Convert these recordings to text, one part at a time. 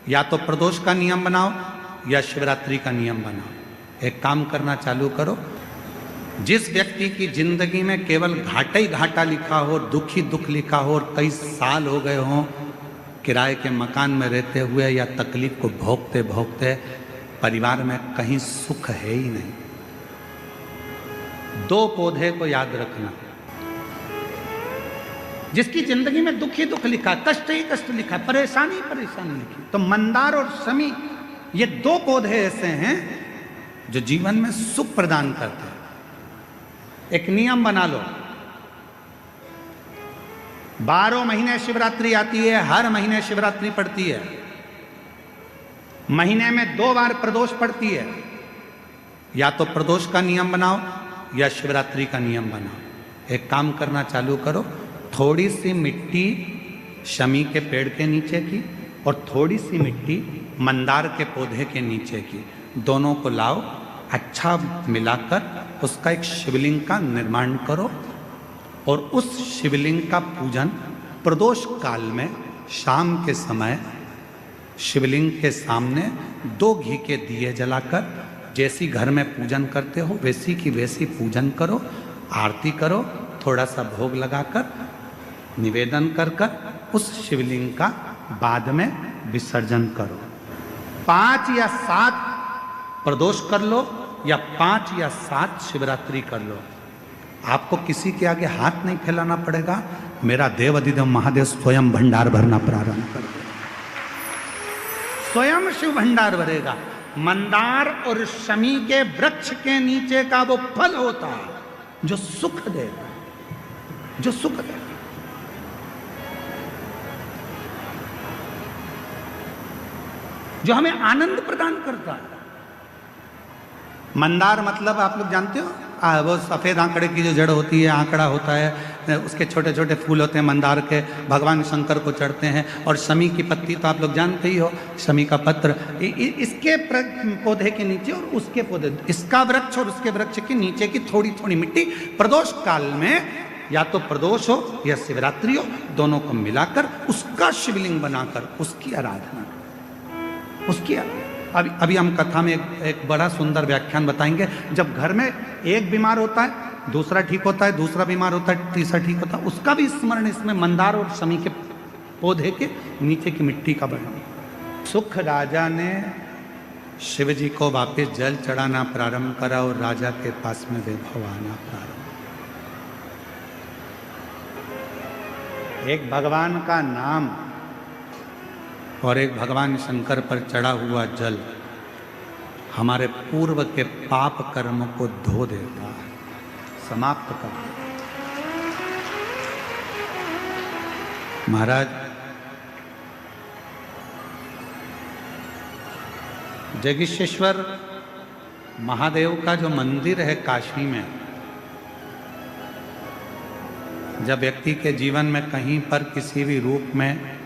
या तो प्रदोष का नियम बनाओ या शिवरात्रि का नियम बनाओ। एक काम करना चालू करो, जिस व्यक्ति की जिंदगी में केवल घाटा ही घाटा लिखा हो, दुख ही दुख लिखा हो और कई साल हो गए हों किराए के मकान में रहते हुए या तकलीफ को भोगते भोगते परिवार में कहीं सुख है ही नहीं, दो पौधे को याद रखना। जिसकी जिंदगी में दुख ही दुख लिखा, कष्ट ही कष्ट लिखा, परेशानी ही परेशानी लिखी, तो मंदार और शमी ये दो पौधे ऐसे हैं जो जीवन में सुख प्रदान करते हैं। एक नियम बना लो, 12 महीने शिवरात्रि आती है, हर महीने शिवरात्रि पड़ती है, महीने में 2 बार प्रदोष पड़ती है। या तो प्रदोष का नियम बनाओ या शिवरात्रि का नियम बनाओ। एक काम करना चालू करो, थोड़ी सी मिट्टी शमी के पेड़ के नीचे की और थोड़ी सी मिट्टी मंदार के पौधे के नीचे की, दोनों को लाओ, अच्छा मिलाकर उसका एक शिवलिंग का निर्माण करो और उस शिवलिंग का पूजन प्रदोष काल में शाम के समय शिवलिंग के सामने 2 घी के दिए जलाकर जैसी घर में पूजन करते हो वैसी की वैसी पूजन करो, आरती करो, थोड़ा सा भोग लगाकर निवेदन कर कर उस शिवलिंग का बाद में विसर्जन करो। 5 या 7 प्रदोष कर लो या 5 या 7 शिवरात्रि कर लो, आपको किसी के आगे हाथ नहीं फैलाना पड़ेगा। मेरा देव अधिदेव महादेव स्वयं भंडार भरना प्रारंभ कर दे, स्वयं शिव भंडार भरेगा। मंदार और शमी के वृक्ष के नीचे का वो फल होता है जो सुख देगा, जो सुख देगा। जो हमें आनंद प्रदान करता है। मंदार मतलब आप लोग जानते हो, वो सफ़ेद आंकड़े की जो जड़ होती है, आंकड़ा होता है, उसके छोटे छोटे फूल होते हैं मंदार के, भगवान शंकर को चढ़ते हैं। और शमी की पत्ती तो आप लोग जानते ही हो, शमी का पत्र, इसके पौधे के नीचे और उसके पौधे, इसका वृक्ष और उसके वृक्ष के नीचे की थोड़ी थोड़ी मिट्टी प्रदोष काल में या तो प्रदोष हो या शिवरात्रि हो, दोनों को मिलाकर उसका शिवलिंग बनाकर उसकी आराधना, उसकी अभी हम कथा में एक बड़ा सुंदर व्याख्यान बताएंगे। जब घर में एक बीमार होता है, दूसरा ठीक होता है, दूसरा बीमार होता है, तीसरा ठीक होता है, उसका भी स्मरण इसमें मंदार और शमी के पौधे के नीचे की मिट्टी का बना। सुख राजा ने शिव जी को वापस जल चढ़ाना प्रारंभ करा और राजा के पास में वैभव आना प्रारंभ। एक भगवान का नाम और एक भगवान शंकर पर चढ़ा हुआ जल हमारे पूर्व के पाप कर्म को धो देता है, समाप्त कर देता। महाराज, जगदीशेश्वर महादेव का जो मंदिर है काशी में, जब व्यक्ति के जीवन में कहीं पर किसी भी रूप में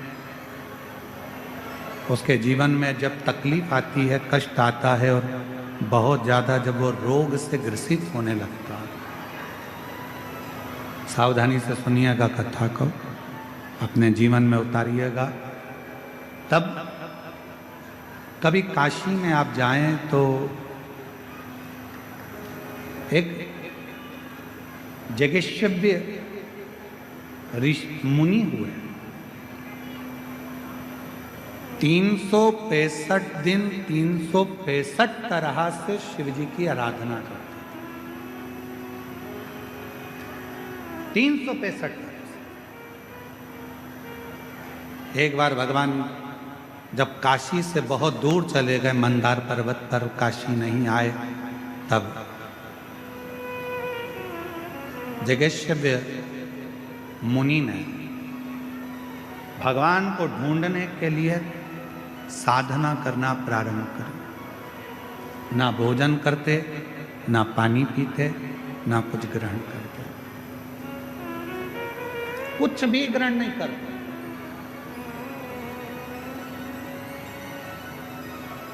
उसके जीवन में जब तकलीफ आती है, कष्ट आता है और बहुत ज़्यादा जब वो रोग से ग्रसित होने लगता है, सावधानी से सुनिएगा कथा को, अपने जीवन में उतारिएगा। तब कभी काशी में आप जाएं तो एक जगेश्वव्य ऋषि मुनि हुए, 365 दिन 365 तरह से शिव जी की आराधना करते, 365। एक बार भगवान जब काशी से बहुत दूर चले गए, मंदार पर्वत पर काशी नहीं आए, तब जगेश्वव्य मुनि ने भगवान को ढूंढने के लिए साधना करना प्रारंभ करें। ना भोजन करते, ना पानी पीते, ना कुछ ग्रहण करते, कुछ भी ग्रहण नहीं करते।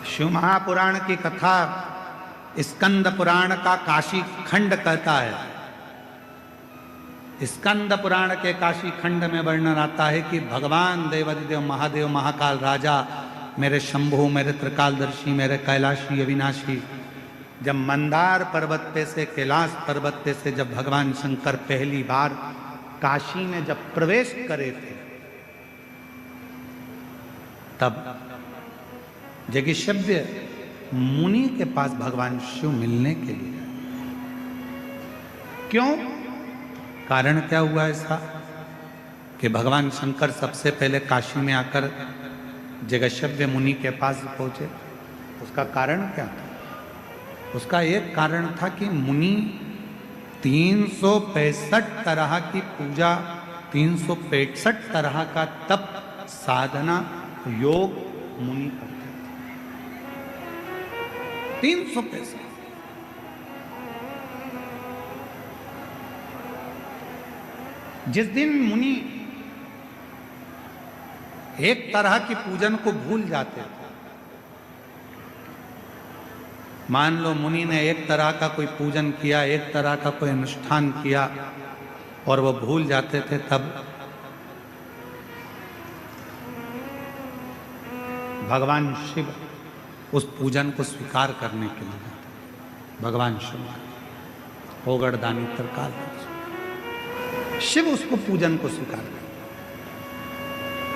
शिव महापुराण की कथा स्कंद पुराण का काशी खंड कहता है। स्कंद पुराण के काशी खंड में वर्णन आता है कि भगवान देवाधिदेव महादेव महाकाल राजा मेरे शंभु, मेरे त्रिकालदर्शी, मेरे कैलाशी अविनाशी। जब मंदार पर्वत पे से, कैलाश पर्वत पे से जब भगवान शंकर पहली बार काशी में जब प्रवेश करे थे, तब जगीशव्य मुनि के पास भगवान शिव मिलने के लिए। क्यों? कारण क्या हुआ ऐसा कि भगवान शंकर सबसे पहले काशी में आकर जगीशव्य मुनि के पास पहुंचे? उसका कारण क्या था? उसका एक कारण था कि मुनि 365 तरह की पूजा, 365 तरह का तप, साधना, योग मुनि करते थे। 365। जिस दिन मुनि एक तरह की पूजन को भूल जाते थे, मान लो मुनि ने एक तरह का कोई पूजन किया, एक तरह का कोई अनुष्ठान किया और वो भूल जाते थे, तब भगवान शिव उस पूजन को स्वीकार करने के लिए, भगवान शिव होगड़दानी त्रिकाल शिव उसको पूजन को स्वीकार करें।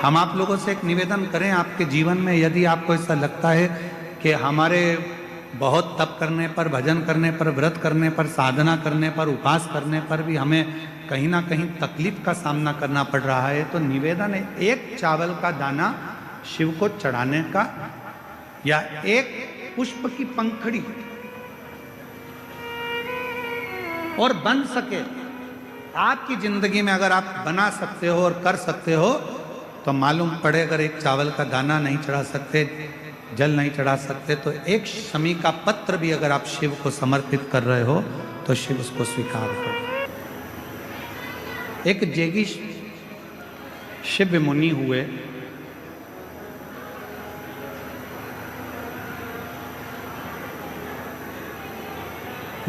हम आप लोगों से एक निवेदन करें, आपके जीवन में यदि आपको ऐसा लगता है कि हमारे बहुत तप करने पर, भजन करने पर, व्रत करने पर, साधना करने पर, उपास करने पर भी हमें कहीं ना कहीं तकलीफ का सामना करना पड़ रहा है, तो निवेदन है एक चावल का दाना शिव को चढ़ाने का, या एक पुष्प की पंखड़ी, और बन सके आपकी जिंदगी में अगर आप बना सकते हो और कर सकते हो, तो मालूम पड़े अगर एक चावल का दाना नहीं चढ़ा सकते, जल नहीं चढ़ा सकते, तो एक शमी का पत्र भी अगर आप शिव को समर्पित कर रहे हो तो शिव उसको स्वीकार करो। एक जेगी शिव मुनि हुए,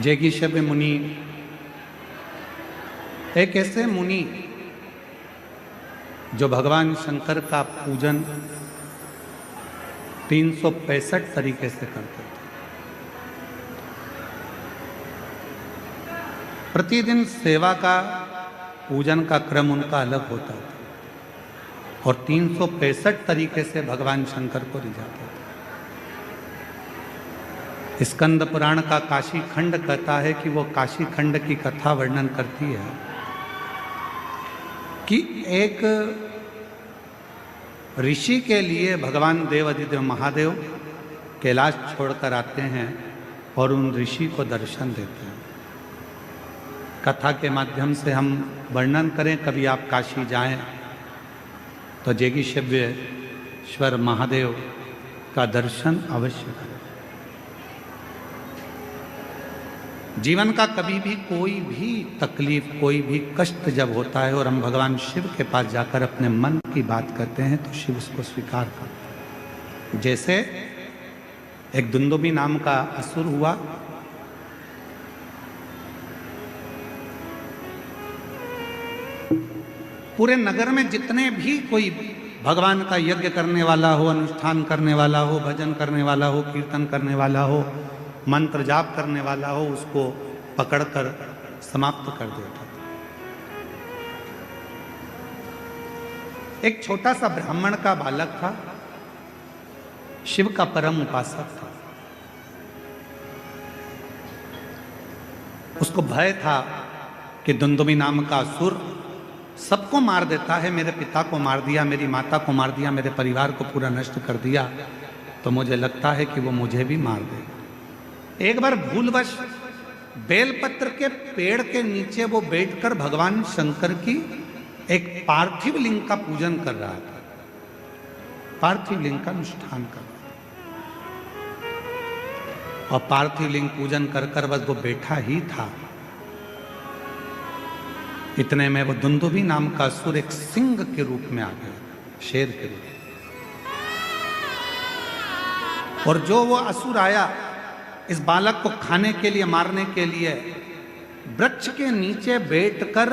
जेगी शिव मुनि एक ऐसे मुनि जो भगवान शंकर का पूजन 365 तरीके से करते थे। प्रतिदिन सेवा का, पूजन का क्रम उनका अलग होता था और 365 तरीके से भगवान शंकर को रिझाते थे। स्कंद पुराण का काशी खंड कहता है कि वो काशी खंड की कथा वर्णन करती है कि एक ऋषि के लिए भगवान देवाधिदेव महादेव कैलाश छोड़कर आते हैं और उन ऋषि को दर्शन देते हैं। कथा के माध्यम से हम वर्णन करें, कभी आप काशी जाएं तो जेगीश्वरेश्वर महादेव का दर्शन अवश्य करें। जीवन का कभी भी कोई भी तकलीफ, कोई भी कष्ट जब होता है और हम भगवान शिव के पास जाकर अपने मन की बात करते हैं तो शिव उसको स्वीकार करते हैं। जैसे एक दुंदुभी नाम का असुर हुआ, पूरे नगर में जितने भी कोई भगवान का यज्ञ करने वाला हो, अनुष्ठान करने वाला हो, भजन करने वाला हो, कीर्तन करने वाला हो, मंत्र जाप करने वाला हो, उसको पकड़कर समाप्त कर देता था। एक छोटा सा ब्राह्मण का बालक था, शिव का परम उपासक था। उसको भय था कि दुंदुभी नाम का असुर सबको मार देता है, मेरे पिता को मार दिया, मेरी माता को मार दिया, मेरे परिवार को पूरा नष्ट कर दिया, तो मुझे लगता है कि वो मुझे भी मार देगा। एक बार भूलवश बेलपत्र के पेड़ के नीचे वो बैठकर भगवान शंकर की एक पार्थिव लिंग का पूजन कर रहा था, पार्थिव लिंग का अनुष्ठान कर रहा था। और पार्थिव लिंग पूजन कर कर बस वो बैठा ही था, इतने में वो दुंदुभी नाम का असुर एक सिंह के रूप में आ गया, शेर के रूप में। और जो वो असुर आया इस बालक को खाने के लिए, मारने के लिए, वृक्ष के नीचे बैठकर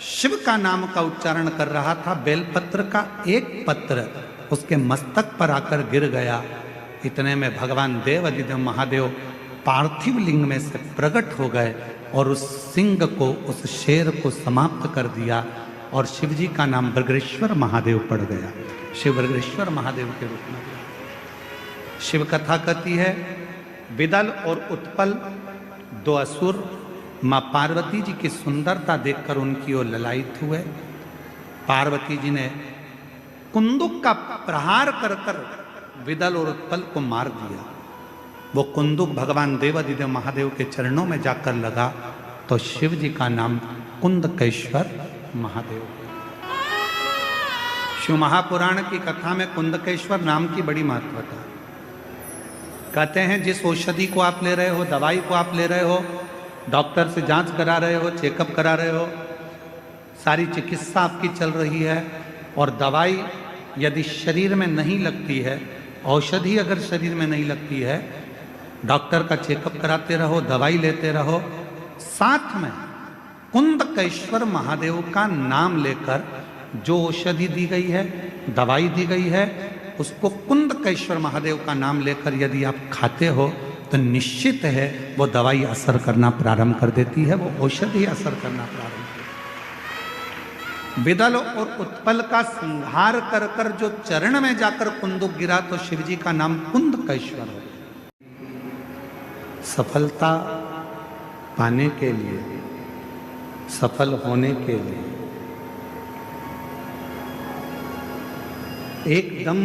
शिव का नाम का उच्चारण कर रहा था। बेलपत्र का एक पत्र उसके मस्तक पर आकर गिर गया। इतने में भगवान देव अधिदेव महादेव पार्थिव लिंग में से प्रकट हो गए और उस सिंह को, उस शेर को समाप्त कर दिया और शिव जी का नाम बृगरेश्वर महादेव पड़ गया। शिव बृगरेश्वर महादेव के रूप में। शिव कथा कहती है विदल और उत्पल दो असुर मां पार्वती जी की सुंदरता देखकर उनकी ओर ललायित हुए। पार्वती जी ने कुंदुक का प्रहार कर कर विदल और उत्पल को मार दिया। वो कुंदुक भगवान देवाधिदेव महादेव के चरणों में जाकर लगा तो शिव जी का नाम कुंदकेश्वर महादेव। शिव महापुराण की कथा में कुंदकेश्वर नाम की बड़ी महत्वता। कहते हैं जिस औषधि को आप ले रहे हो, दवाई को आप ले रहे हो, डॉक्टर से जांच करा रहे हो, चेकअप करा रहे हो, सारी चिकित्सा आपकी चल रही है और दवाई यदि शरीर में नहीं लगती है, औषधि अगर शरीर में नहीं लगती है, डॉक्टर का चेकअप कराते रहो, दवाई लेते रहो, साथ में कुंदकेश्वर महादेव का नाम लेकर जो औषधि दी गई है, दवाई दी गई है, उसको कुंदकेश्वर महादेव का नाम लेकर यदि आप खाते हो तो निश्चित है वो दवाई असर करना प्रारंभ कर देती है, वो औषधि असर करना प्रारंभ कर। विदल और उत्पल का संहार कर कर जो चरण में जाकर कुंदुक गिरा तो शिव जी का नाम कुंदकेश्वर हो। सफलता पाने के लिए, सफल होने के लिए एकदम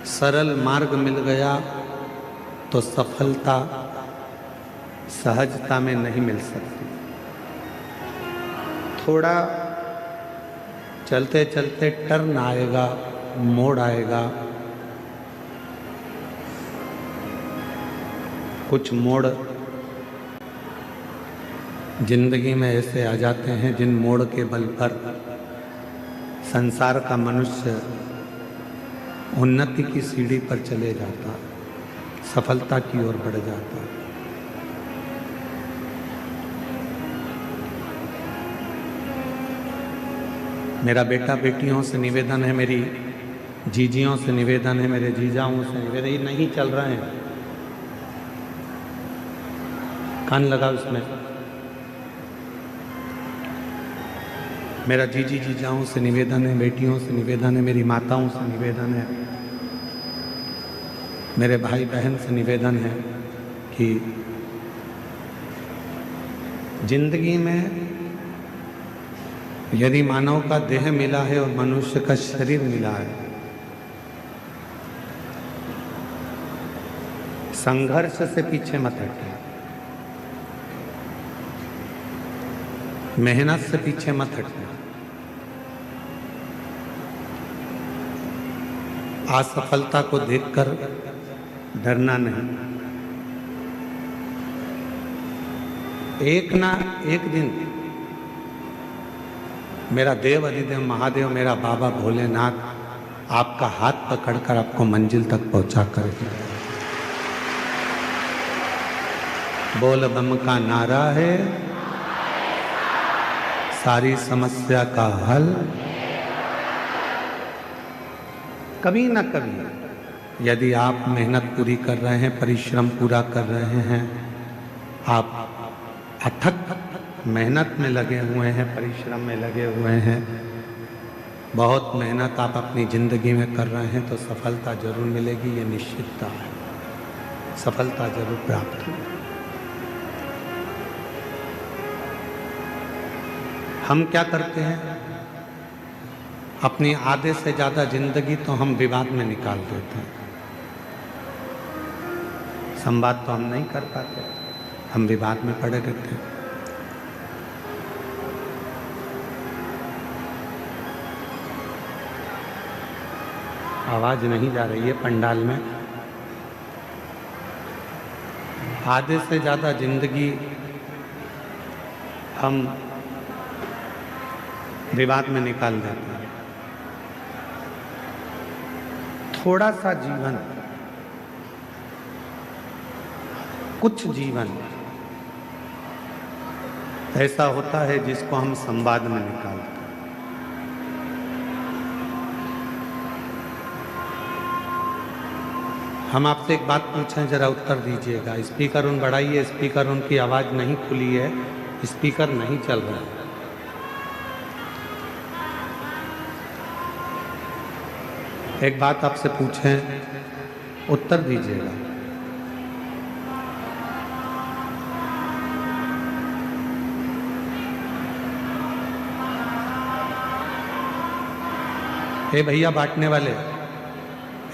सरल मार्ग मिल गया तो सफलता सहजता में नहीं मिल सकती। थोड़ा चलते चलते टर्न आएगा, मोड़ आएगा। कुछ मोड़ जिंदगी में ऐसे आ जाते हैं जिन मोड़ के बल पर संसार का मनुष्य उन्नति की सीढ़ी पर चले जाता, सफलता की ओर बढ़ जाता। मेरा बेटा बेटियों से निवेदन है, मेरी जीजियों से निवेदन है, मेरे जीजाओं से निवेदन, ये नहीं चल रहे हैं, कान लगा उसमें। मेरा जीजाओं से निवेदन है, बेटियों से निवेदन है, मेरी माताओं से निवेदन है, मेरे भाई बहन से निवेदन है कि जिंदगी में यदि मानव का देह मिला है और मनुष्य का शरीर मिला है, संघर्ष से पीछे मत हटिए, मेहनत से पीछे मत हटना। असफलता को देखकर डरना नहीं। एक ना एक दिन मेरा देव अधिदेव महादेव, मेरा बाबा भोलेनाथ आपका हाथ पकड़कर आपको मंजिल तक पहुंचा करेगा। बोल बम का नारा है, सारी समस्या का हल। कभी ना कभी यदि आप मेहनत पूरी कर रहे हैं, परिश्रम पूरा कर रहे हैं, आप अथक मेहनत में लगे हुए हैं, परिश्रम में लगे हुए हैं, बहुत मेहनत आप अपनी जिंदगी में कर रहे हैं, तो सफलता जरूर मिलेगी, ये निश्चितता है। सफलता जरूर प्राप्त होगी। हम क्या करते हैं, अपनी आधे से ज़्यादा जिंदगी तो हम विवाद में निकाल देते हैं। संवाद तो हम नहीं कर पाते, हम विवाद में पड़े रहते हैं। आवाज नहीं जा रही है पंडाल में। आधे से ज़्यादा जिंदगी हम विवाद में निकाल देते हैं। थोड़ा सा जीवन, कुछ जीवन ऐसा होता है जिसको हम संवाद में निकालते हैं। हम आपसे एक बात पूछें, जरा उत्तर दीजिएगा। स्पीकर उन बढ़ाइए, स्पीकर उनकी आवाज़ नहीं खुली है, स्पीकर नहीं चल रहा है। एक बात आपसे पूछें, उत्तर दीजिएगा। हे भैया बांटने वाले,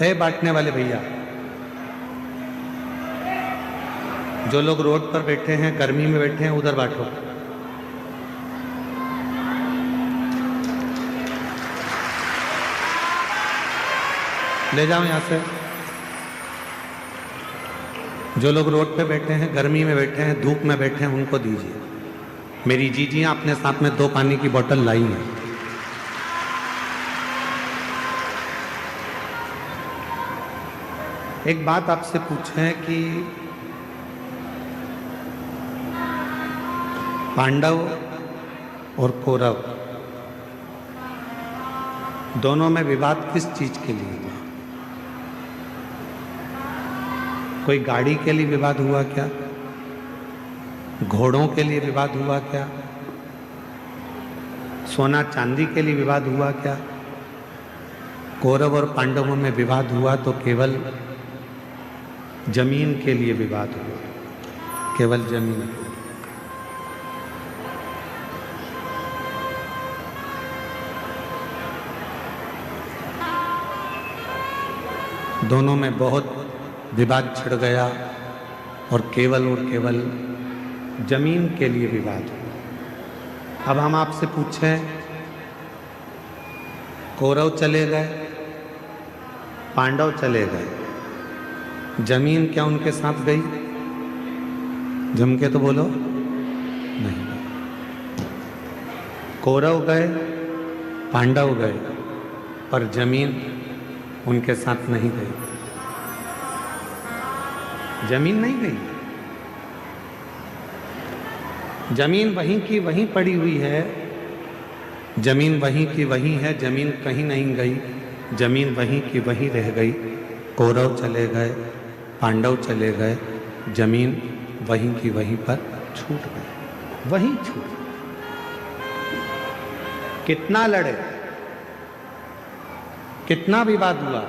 हे बांटने वाले भैया, जो लोग रोड पर बैठे हैं, गर्मी में बैठे हैं, उधर बांटो। ले जाओ यहां से। जो लोग रोड पे बैठे हैं, गर्मी में बैठे हैं, धूप में बैठे हैं, उनको दीजिए। मेरी जीजियां अपने साथ में 2 पानी की बोतल लाई हैं। एक बात आपसे पूछें कि पांडव और कौरव दोनों में विवाद किस चीज के लिए हुआ? कोई गाड़ी के लिए विवाद हुआ क्या? घोड़ों के लिए विवाद हुआ क्या? सोना चांदी के लिए विवाद हुआ क्या? कौरव और पांडवों में विवाद हुआ तो केवल जमीन के लिए विवाद हुआ, केवल जमीन। दोनों में बहुत विवाद छिड़ गया और केवल जमीन के लिए विवाद हुआ। अब हम आपसे पूछें, कौरव चले गए, पांडव चले गए, जमीन क्या उनके साथ गई? जम के तो बोलो, नहीं। कौरव गए, पांडव गए, पर जमीन उनके साथ नहीं गई। जमीन नहीं गई, जमीन वहीं की वहीं पड़ी हुई है। जमीन वहीं की वहीं है, जमीन कहीं नहीं गई, जमीन वहीं की वहीं रह गई। कौरव चले गए, पांडव चले गए, जमीन वहीं की वहीं पर छूट गई, वहीं छूट। कितना लड़े, कितना विवाद हुआ,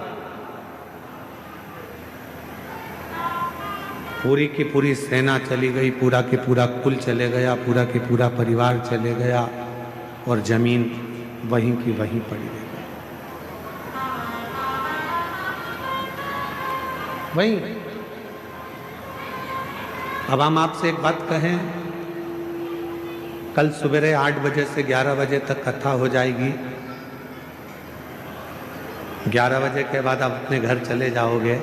पूरी की पूरी सेना चली गई, पूरा के पूरा कुल चले गया, पूरा के पूरा परिवार चले गया और जमीन वहीं की वहीं पड़ी रही। वहीं। अब हम आपसे एक बात कहें, कल सवेरे 8 बजे से 11 बजे तक कथा हो जाएगी। 11 बजे के बाद आप अपने घर चले जाओगे,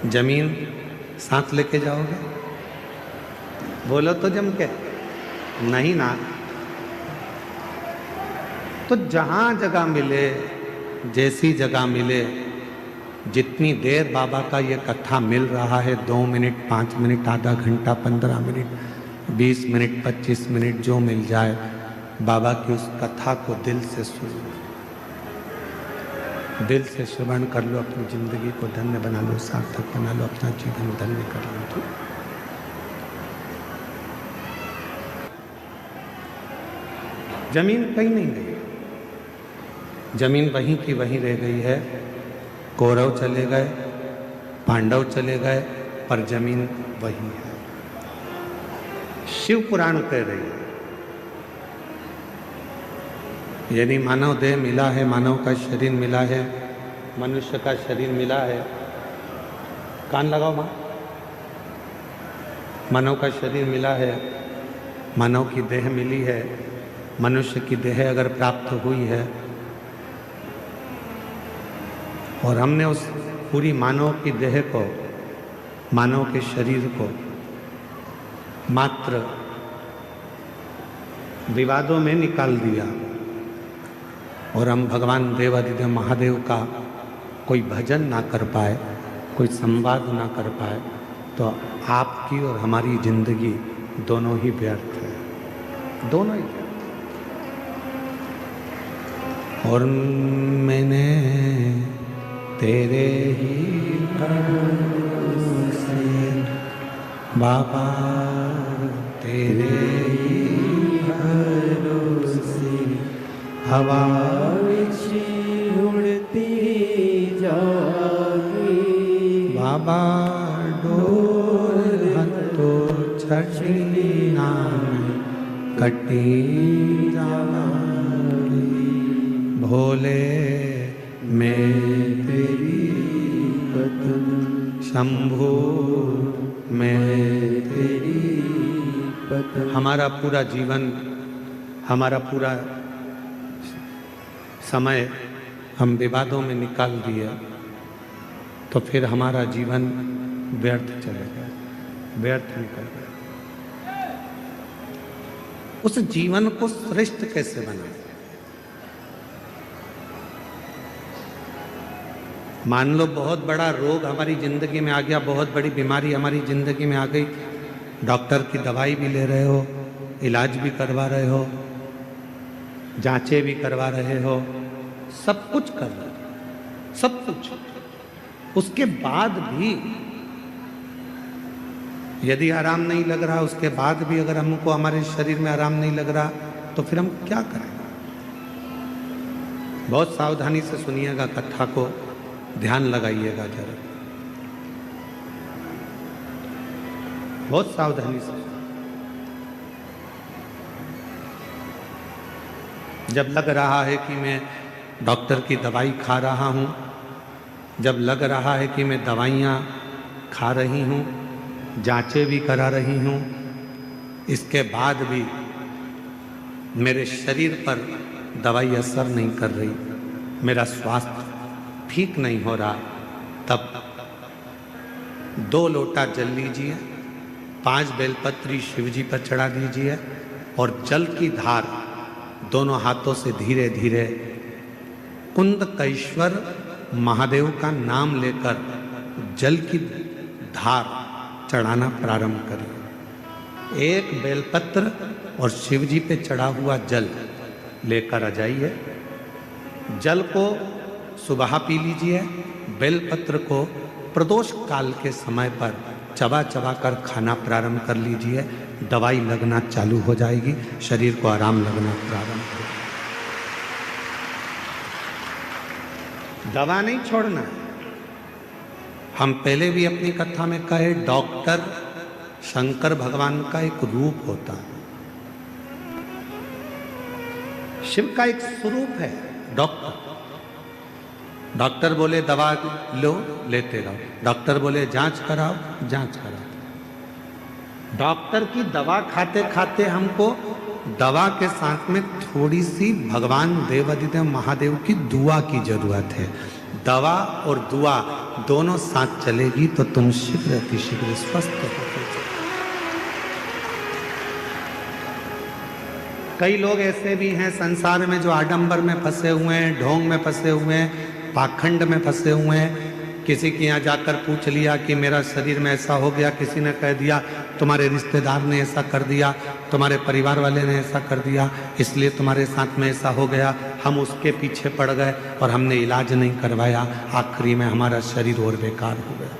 जमीन साथ लेके जाओगे? बोलो तो जम के, नहीं ना। तो जहां जगह मिले, जैसी जगह मिले, जितनी देर बाबा का ये कथा मिल रहा है, 2 मिनट, 5 मिनट, आधा घंटा, 15 मिनट, 20 मिनट, 25 मिनट, जो मिल जाए, बाबा की उस कथा को दिल से सुनो, दिल से श्रवण कर लो, अपनी जिंदगी को धन्य बना लो, सार्थक बना लो, अपना जीवन धन्य कर लो। तो जमीन कहीं नहीं गई, जमीन वहीं की वहीं रह गई है। कौरव चले गए, पांडव चले गए, पर जमीन वही है। शिव पुराण कह रही है, यदि मानव देह मिला है, मानव का शरीर मिला है, मनुष्य का शरीर मिला है, कान लगाओ मां, मानव का शरीर मिला है, मानव की देह मिली है, मनुष्य की देह अगर प्राप्त हुई है और हमने उस पूरी मानव की देह को, मानव के शरीर को मात्र विवादों में निकाल दिया और हम भगवान देवाधिदेव महादेव का कोई भजन ना कर पाए, कोई संवाद ना कर पाए, तो आपकी और हमारी जिंदगी दोनों ही व्यर्थ है, दोनों ही व्यर्थ। और मैंने तेरे ही भरोसे बाबा, तेरे ही भरोसे हवा उड़ती जागी बाबा, डोर हतो छठी नाम कटी जागी। भोले मैं तेरी पत्न, शंभू मैं तेरी पत्न। हमारा पूरा जीवन, हमारा पूरा समय हम विवादों में निकाल दिए तो फिर हमारा जीवन व्यर्थ चलेगा, व्यर्थ निकल गया। उस जीवन को श्रेष्ठ कैसे बनाए? मान लो बहुत बड़ा रोग हमारी जिंदगी में आ गया, बहुत बड़ी बीमारी हमारी जिंदगी में आ गई, डॉक्टर की दवाई भी ले रहे हो, इलाज भी करवा रहे हो, जांचें भी करवा रहे हो, सब कुछ कर रहे हो, सब कुछ। उसके बाद भी यदि आराम नहीं लग रहा, उसके बाद भी अगर हमको हमारे शरीर में आराम नहीं लग रहा तो फिर हम क्या करें? बहुत सावधानी से सुनिएगा कथा को, ध्यान लगाइएगा जरा, बहुत सावधानी से। जब लग रहा है कि मैं डॉक्टर की दवाई खा रहा हूँ, जब लग रहा है कि मैं दवाइयाँ खा रही हूँ, जांचें भी करा रही हूँ, इसके बाद भी मेरे शरीर पर दवाई असर नहीं कर रही, मेरा स्वास्थ्य ठीक नहीं हो रहा, तब 2 लोटा जल लीजिए, 5 बेलपत्री शिव जी पर चढ़ा दीजिए और जल की धार दोनों हाथों से धीरे धीरे कुंदकेश्वर महादेव का नाम लेकर जल की धार चढ़ाना प्रारंभ करिए। 1 बेलपत्र और शिव जी पे चढ़ा हुआ जल लेकर आ जाइए। जल को सुबह पी लीजिए, बेलपत्र को प्रदोष काल के समय पर चबा चबा कर खाना प्रारंभ कर लीजिए। दवाई लगना चालू हो जाएगी, शरीर को आराम लगना प्रारंभ हो जाएगा। दवा नहीं छोड़ना। हम पहले भी अपनी कथा में कहे, डॉक्टर शंकर भगवान का एक रूप होता है, शिव का एक स्वरूप है डॉक्टर। डॉक्टर बोले दवा लो, लेते रहो, डॉक्टर बोले जांच कराओ, जांच कराओ। डॉक्टर की दवा खाते खाते हमको दवा के साथ में थोड़ी सी भगवान देवाधिदेव महादेव की दुआ की जरूरत है। दवा और दुआ दोनों साथ चलेगी तो तुम शीघ्र अतिशीघ्र स्वस्थ हो। कई लोग ऐसे भी हैं संसार में जो आडंबर में फंसे हुए हैं, ढोंग में फंसे हुए हैं, पाखंड में फंसे हुए हैं। किसी के यहाँ जाकर पूछ लिया कि मेरा शरीर में ऐसा हो गया, किसी ने कह दिया तुम्हारे रिश्तेदार ने ऐसा कर दिया, तुम्हारे परिवार वाले ने ऐसा कर दिया, इसलिए तुम्हारे साथ में ऐसा हो गया। हम उसके पीछे पड़ गए और हमने इलाज नहीं करवाया, आखिरी में हमारा शरीर और बेकार हो गया।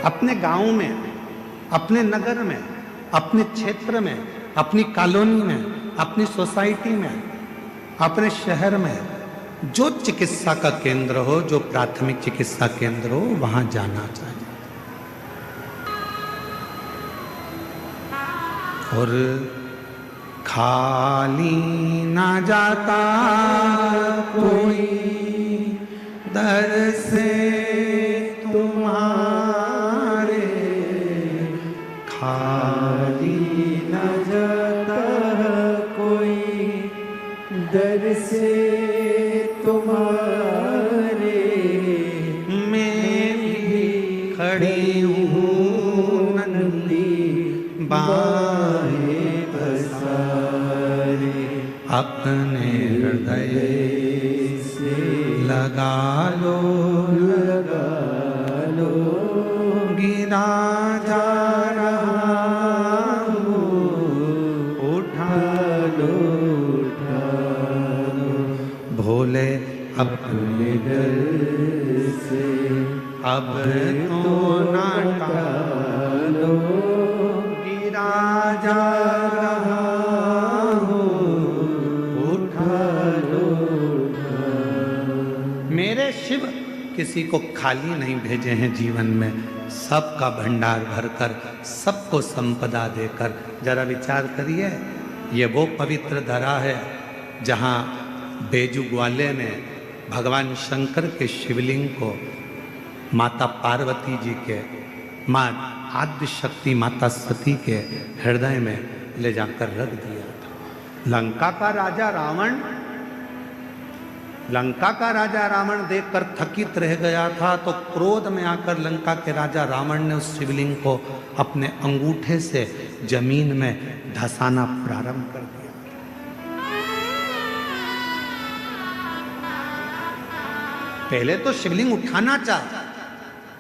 अपने गांव में, अपने नगर में, अपने क्षेत्र में, अपनी कॉलोनी में, अपनी सोसाइटी में, अपने शहर में जो चिकित्सा का केंद्र हो, जो प्राथमिक चिकित्सा केंद्र हो, वहां जाना चाहिए। और खाली ना जाता कोई दर से तुम्हारे, खाली न जाता कोई दर से तुम्हारे। मैं भी खड़ी हूँ नंदी बाहें पसारे, अपने हृदय से लगा लो, लगा लो। गिरा जा रहा हूँ, उठा लो, उठा बोले अपने डर से अब तो ना टालो, गिरा जा रहा उठा लो। मेरे शिव किसी को खाली नहीं भेजे हैं जीवन में, सबका भंडार भरकर, सबको संपदा देकर। जरा विचार करिए, ये वो पवित्र धरा है जहाँ बेजू ग्वाले ने भगवान शंकर के शिवलिंग को माता पार्वती जी के, माँ आद्य शक्ति माता सती के हृदय में ले जाकर रख दिया था। लंका का राजा रावण देखकर थकित रह गया था, तो क्रोध में आकर लंका के राजा रावण ने उस शिवलिंग को अपने अंगूठे से जमीन में धंसाना प्रारंभ कर दिया। पहले तो शिवलिंग उठाना चाहा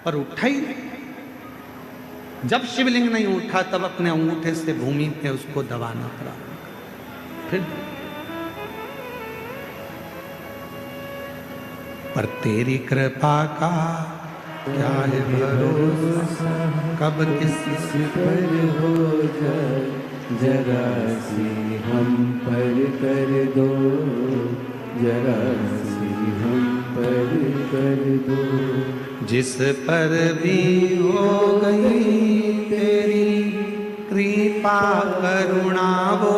पर उठा ही नहीं। जब शिवलिंग नहीं उठा तब अपने अंगूठे से भूमि पे उसको दबाना पड़ा। फिर पर तेरी कृपा का क्या है भरोसा, कब किसी पर हो जाए जरा सी हम पर कर दो, जरा सी हम पर कर दो। जिस पर भी हो गई तेरी कृपा करुणा वो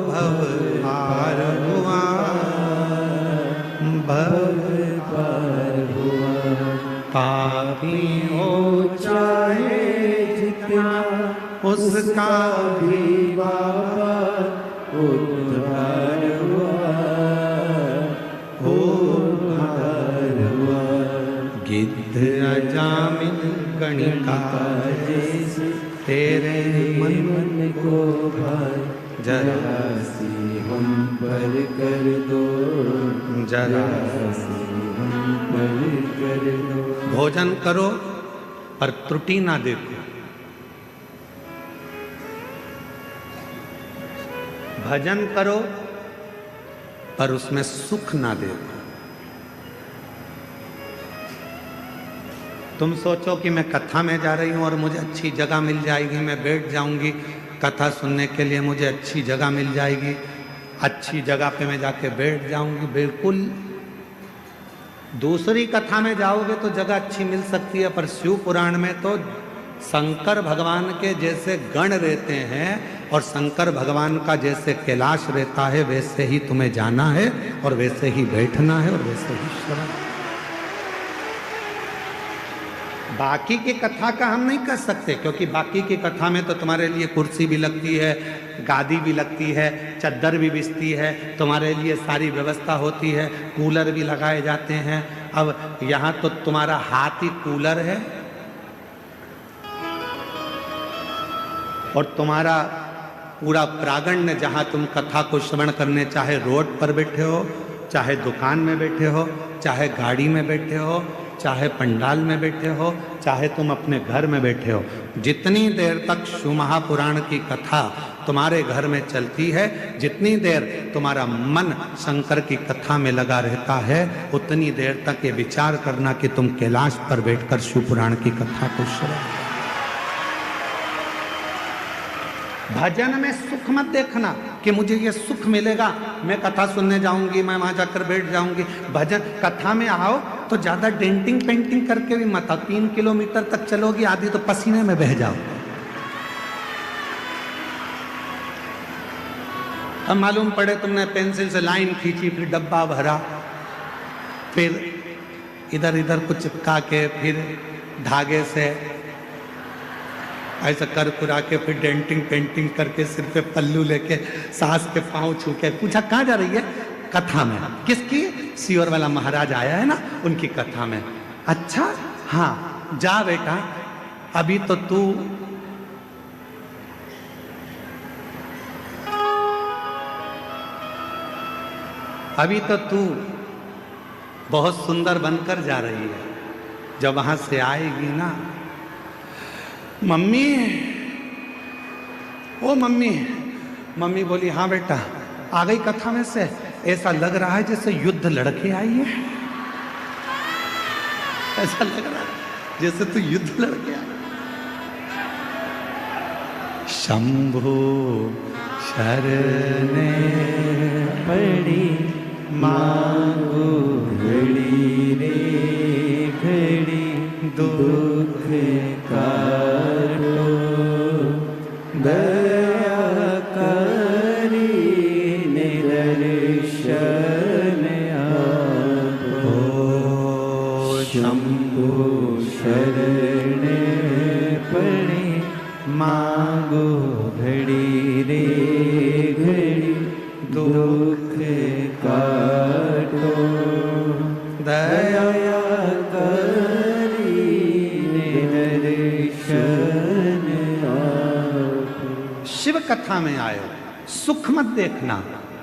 भव पार हुआ, भव पार हुआ। पापी हो चाहे जितना उसका भी बाबा उद्धार हुआ, उद्धार हुआ। गिद्ध अजामिन गणिका जैसे तेरे मन मन को भाई जरा सी हम पर कर दो, जरा सी हम पर कर दो। भोजन करो पर त्रुटि ना देखो, भजन करो पर उसमें सुख ना देखो। तुम सोचो कि मैं कथा में जा रही हूं और मुझे अच्छी जगह मिल जाएगी, मैं बैठ जाऊंगी कथा सुनने के लिए, मुझे अच्छी जगह मिल जाएगी, अच्छी जगह पे मैं जाके बैठ जाऊंगी। बिल्कुल, दूसरी कथा में जाओगे तो जगह अच्छी मिल सकती है, पर शिव पुराण में तो शंकर भगवान के जैसे गण रहते हैं और शंकर भगवान का जैसे कैलाश रहता है, वैसे ही तुम्हें जाना है और वैसे ही बैठना है और वैसे ही श्रवण। बाकी की कथा का हम नहीं कर सकते, क्योंकि बाकी की कथा में तो तुम्हारे लिए कुर्सी भी लगती है, गादी भी लगती है, चद्दर भी बिछती है, तुम्हारे लिए सारी व्यवस्था होती है, कूलर भी लगाए जाते हैं। अब यहाँ तो तुम्हारा हाथ ही कूलर है और तुम्हारा पूरा प्रांगण जहाँ तुम कथा को श्रवण करने, चाहे रोड पर बैठे हो, चाहे दुकान में बैठे हो, चाहे गाड़ी में बैठे हो, चाहे पंडाल में बैठे हो, चाहे तुम अपने घर में बैठे हो, जितनी देर तक शिव महापुराण की कथा तुम्हारे घर में चलती है, जितनी देर तुम्हारा मन शंकर की कथा में लगा रहता है, उतनी देर तक ये विचार करना कि तुम कैलाश पर बैठकर शिव पुराण की कथा को श्रवण। भजन में सुख मत देखना कि मुझे ये सुख मिलेगा, मैं कथा सुनने जाऊंगी, मैं वहां जाकर बैठ जाऊंगी। भजन कथा में आओ तो ज्यादा डेंटिंग पेंटिंग करके भी मत आओ। 3 किलोमीटर तक चलोगी, आधी तो पसीने में बह जाओ। अब मालूम पड़े तुमने पेंसिल से लाइन खींची, फिर डब्बा भरा, फिर इधर इधर कुछ चिपका के, फिर धागे से ऐसा कर कुरा के, फिर डेंटिंग पेंटिंग करके, सिर पे पल्लू लेके, सास के पांव छू के पूछा कहाँ जा रही है? कथा में। किसकी? सियोर वाला महाराज आया है ना, उनकी कथा में। अच्छा हाँ, जा बेटा, अभी तो तू बहुत सुंदर बनकर जा रही है। जब वहां से आएगी ना, मम्मी, ओ मम्मी, मम्मी बोली हाँ बेटा, आ गई कथा में से? ऐसा लग रहा है जैसे युद्ध लड़के आई है। ऐसा लग रहा है जैसे तू युद्ध लड़के आई। शंभु शरणे पड़ी मांगो घड़ी रे घड़ी दुख काटो दया करी निदर्शन आपो शंभु शरणे पड़ी मांगो घड़ी रे घड़ी दुख काटो दया करी निदर्शन आपो। शिव कथा में आयो, सुख मत देखना।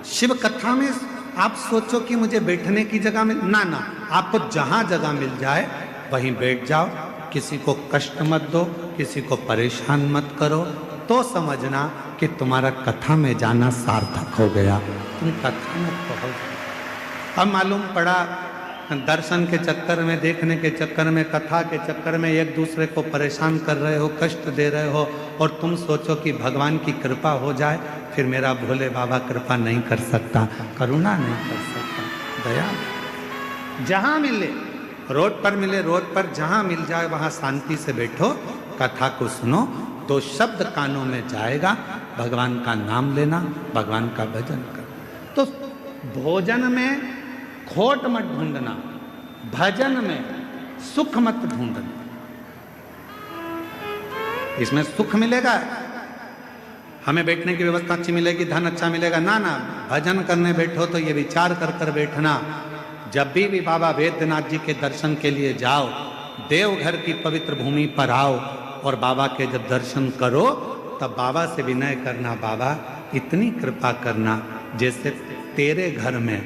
शिव कथा में आप सोचो कि मुझे बैठने की जगह मिल, ना ना, आपको जहां जगह मिल जाए वहीं बैठ जाओ। किसी को कष्ट मत दो, किसी को परेशान मत करो, तो समझना कि तुम्हारा कथा में जाना सार्थक हो गया। तुम कथा में पहुंच गए। अब मालूम पड़ा दर्शन के चक्कर में, देखने के चक्कर में, कथा के चक्कर में एक दूसरे को परेशान कर रहे हो, कष्ट दे रहे हो, और तुम सोचो कि भगवान की कृपा हो जाए, फिर मेरा भोले बाबा कृपा नहीं कर सकता, करुणा नहीं कर सकता, दया। जहां मिले, रोड पर मिले, रोड पर जहां मिल जाए वहां शांति से बैठो, कथा को सुनो, तो शब्द कानों में जाएगा, भगवान का नाम लेना, भगवान का भजन करना। तो भोजन में खोट मत ढूंढना, भजन में सुख मत ढूंढना। इसमें सुख मिलेगा, हमें बैठने की व्यवस्था अच्छी मिलेगी, धन अच्छा मिलेगा, ना ना, भजन करने बैठो तो ये विचार कर कर बैठना। जब भी बाबा वैद्यनाथ जी के दर्शन के लिए जाओ, देवघर की पवित्र भूमि पर आओ और बाबा के जब दर्शन करो तब बाबा से विनय करना, बाबा इतनी कृपा करना जैसे तेरे घर में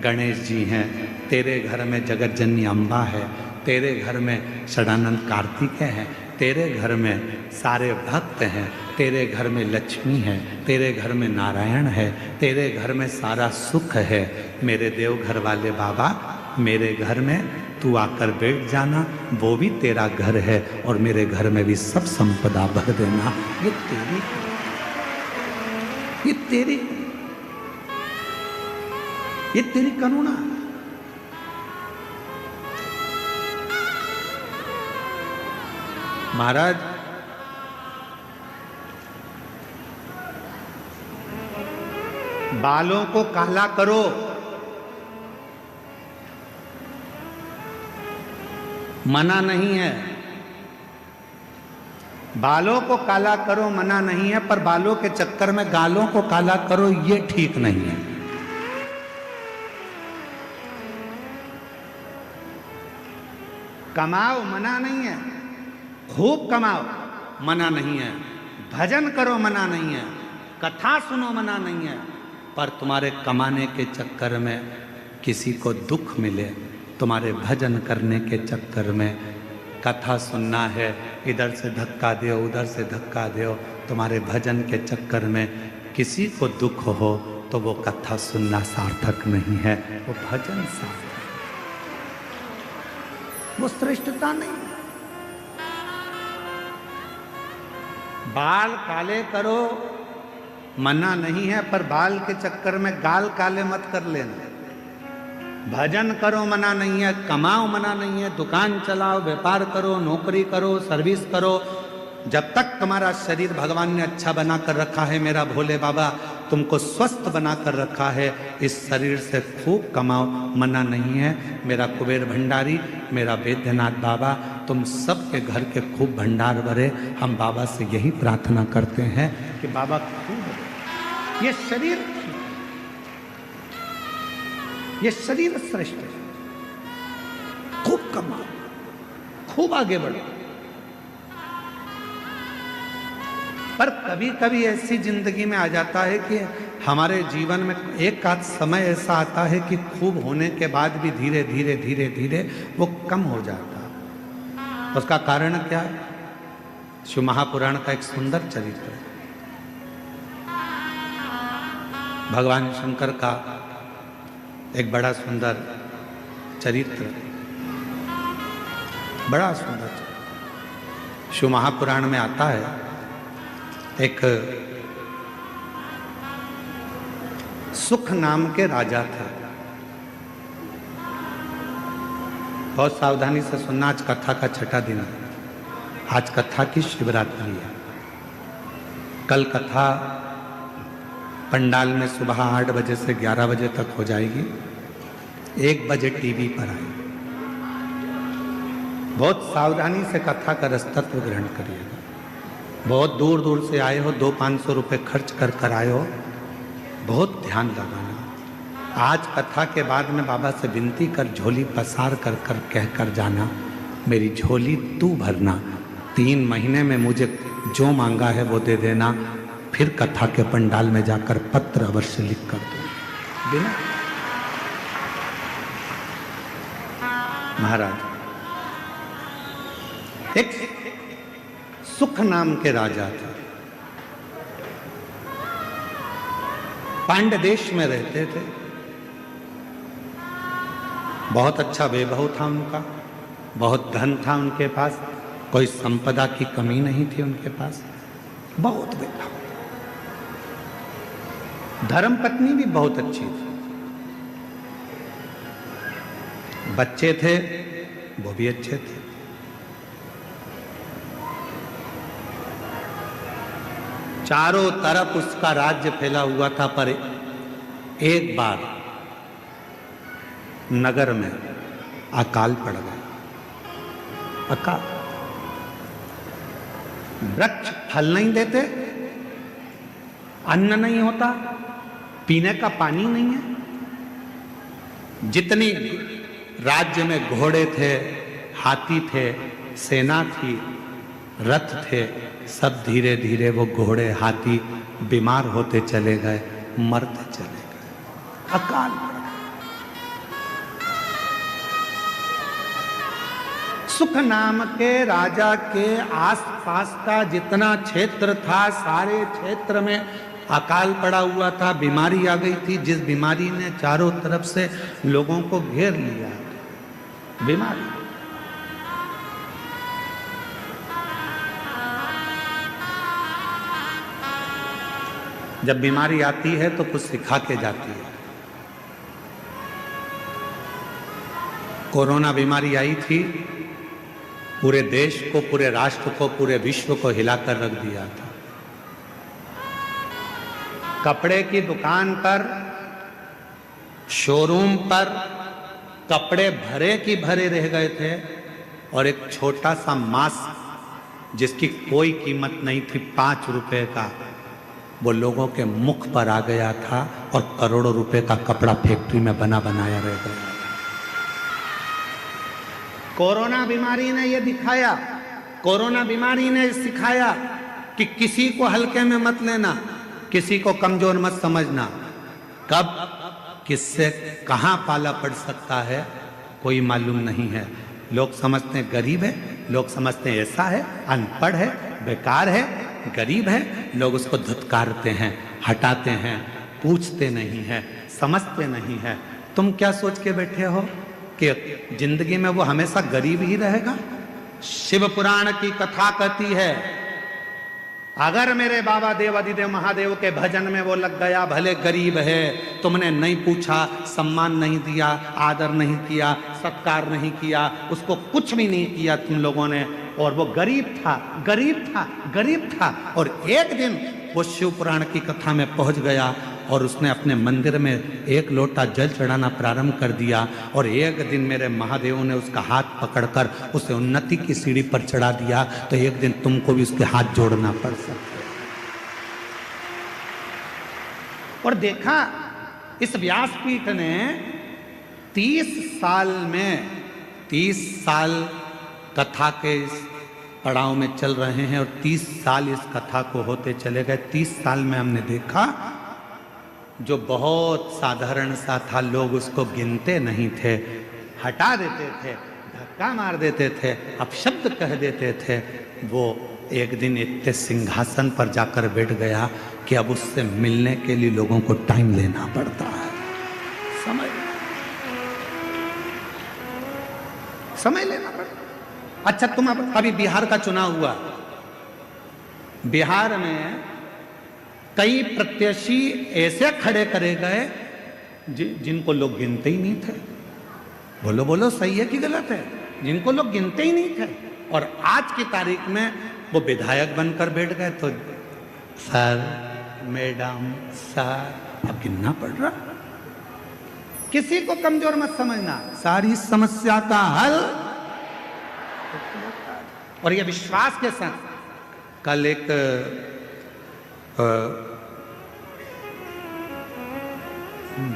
गणेश जी हैं, तेरे घर में जगत जननी अम्बा है, तेरे घर में षडानंद कार्तिकेय हैं, तेरे घर में सारे भक्त हैं, तेरे घर में लक्ष्मी है, तेरे घर में नारायण है, तेरे घर में सारा सुख है। मेरे देवघर वाले बाबा, मेरे घर में तू आकर बैठ जाना, वो भी तेरा घर है, और मेरे घर में भी सब संपदा भर देना। ये तेरी करुणा। महाराज, बालों को काला करो, मना नहीं है। बालों को काला करो मना नहीं है, पर बालों के चक्कर में गालों को काला करो ये ठीक नहीं है। कमाओ मना नहीं है, खूब कमाओ मना नहीं है, भजन करो मना नहीं है, कथा सुनो मना नहीं है, पर तुम्हारे कमाने के चक्कर में किसी को दुख मिले, तुम्हारे भजन करने के चक्कर में कथा सुनना है, इधर से धक्का दो उधर से धक्का दो, तुम्हारे भजन के चक्कर में किसी को दुख हो तो वो कथा सुनना सार्थक नहीं है, वो भजन सार्थक, वो श्रेष्ठता नहीं। बाल काले करो मना नहीं है, पर बाल के चक्कर में गाल काले मत कर लेना। भजन करो मना नहीं है, कमाओ मना नहीं है, दुकान चलाओ, व्यापार करो, नौकरी करो, सर्विस करो, जब तक तुम्हारा शरीर भगवान ने अच्छा बना कर रखा है, मेरा भोले बाबा तुमको स्वस्थ बना कर रखा है, इस शरीर से खूब कमाओ मना नहीं है। मेरा कुबेर भंडारी, मेरा वैद्यनाथ बाबा तुम सबके घर के खूब भंडार भरे। हम बाबा से यही प्रार्थना करते हैं कि बाबा खूब ये शरीर, ये शरीर श्रेष्ठ है, खूब कमाओ, खूब आगे बढ़ो। पर कभी कभी ऐसी जिंदगी में आ जाता है कि हमारे जीवन में एक आध समय ऐसा आता है कि खूब होने के बाद भी धीरे धीरे धीरे धीरे वो कम हो जाता है। उसका कारण क्या है? शिव महापुराण का एक सुंदर चरित्र है। भगवान शंकर का एक बड़ा सुंदर चरित्र, बड़ा सुंदर शिव महापुराण में आता है। एक सुख नाम के राजा थे। बहुत सावधानी से सुनना, आज कथा का छठा दिन है। आज कथा की शिवरात्रि है। कल कथा पंडाल में सुबह 8 बजे से 11 बजे तक हो जाएगी। 1 बजे टीवी पर आएगी। बहुत सावधानी से कथा का रसतत्व ग्रहण करिएगा। बहुत दूर दूर से आए हो, 200-500 रुपये खर्च कर कर आए हो, बहुत ध्यान लगाना। आज कथा के बाद में बाबा से विनती कर, झोली पसार कर कर कह कर जाना, मेरी झोली तू भरना, 3 महीने में मुझे जो मांगा है वो दे देना, फिर कथा के पंडाल में जाकर पत्र अवश्य लिख कर दो। बिना महाराज, एक सुख नाम के राजा थे। पांड्य देश में रहते थे। बहुत अच्छा वैभव था उनका, बहुत धन था उनके पास, कोई संपदा की कमी नहीं थी उनके पास, बहुत वैभव। धर्मपत्नी भी बहुत अच्छी थी। बच्चे थे, वो भी अच्छे थे। चारों तरफ उसका राज्य फैला हुआ था। पर एक बार नगर में अकाल पड़ गया। अकाल, वृक्ष फल नहीं देते, अन्न नहीं होता, पीने का पानी नहीं है। जितनी राज्य में घोड़े थे, हाथी थे, सेना थी, रथ थे, सब धीरे धीरे वो घोड़े हाथी बीमार होते चले गए, मरते चले गए। अकाल। सुख नाम के राजा के आसपास का जितना क्षेत्र था, सारे क्षेत्र में अकाल पड़ा हुआ था, बीमारी आ गई थी, जिस बीमारी ने चारों तरफ से लोगों को घेर लिया। बीमारी, जब बीमारी आती है तो कुछ सिखा के जाती है। कोरोना बीमारी आई थी, पूरे देश को, पूरे राष्ट्र को, पूरे विश्व को हिलाकर रख दिया था। कपड़े की दुकान पर, शोरूम पर कपड़े भरे की भरे रह गए थे, और एक छोटा सा मास्क जिसकी कोई कीमत नहीं थी, 5 रुपए का, वो लोगों के मुख पर आ गया था, और करोड़ों रुपए का कपड़ा फैक्ट्री में बना बनाया रह गया। कोरोना बीमारी ने ये दिखाया, कोरोना बीमारी ने सिखाया कि किसी को हल्के में मत लेना, किसी को कमजोर मत समझना। कब किससे कहां पाला पड़ सकता है कोई मालूम नहीं है। लोग समझते हैं गरीब है, लोग समझते हैं ऐसा है, अनपढ़ है, बेकार है, गरीब है, लोग उसको धुतकारते हैं, हटाते हैं, पूछते नहीं है, समझते नहीं है। तुम क्या सोच के बैठे हो कि जिंदगी में वो हमेशा गरीब ही रहेगा? शिव पुराण की कथा कहती है, अगर मेरे बाबा देवादिदेव महादेव के भजन में वो लग गया, भले गरीब है, तुमने नहीं पूछा, सम्मान नहीं दिया, आदर नहीं किया, सत्कार नहीं किया, उसको कुछ भी नहीं किया तुम लोगों ने, और वो गरीब था, गरीब था, गरीब था, और एक दिन वो शिव पुराण की कथा में पहुंच गया, और उसने अपने मंदिर में 1 लोटा जल चढ़ाना प्रारंभ कर दिया, और एक दिन मेरे महादेव ने उसका हाथ पकड़कर उसे उन्नति की सीढ़ी पर चढ़ा दिया। तो एक दिन तुमको भी उसके हाथ जोड़ना पड़ सकता है। और देखा, इस व्यासपीठ ने 30 साल में, 30 साल कथा के इस पड़ाव में चल रहे हैं, और 30 साल इस कथा को होते चले गए। 30 साल में हमने देखा, जो बहुत साधारण सा था, लोग उसको गिनते नहीं थे, हटा देते थे, धक्का मार देते थे, अपशब्द कह देते थे, वो एक दिन इतने सिंहासन पर जाकर बैठ गया कि अब उससे मिलने के लिए लोगों को टाइम लेना पड़ता है। समझ समय लेना पड़ता। अच्छा, तुम अभी बिहार का चुनाव हुआ, बिहार में कई प्रत्याशी ऐसे खड़े करे गए जिनको लोग गिनते ही नहीं थे। बोलो बोलो, सही है कि गलत है? जिनको लोग गिनते ही नहीं थे, और आज की तारीख में वो विधायक बनकर बैठ गए। तो सर, मैडम, सर, अब गिनना पड़ रहा। किसी को कमजोर मत समझना, सारी समस्या का हल। और ये विश्वास के साथ, कल एक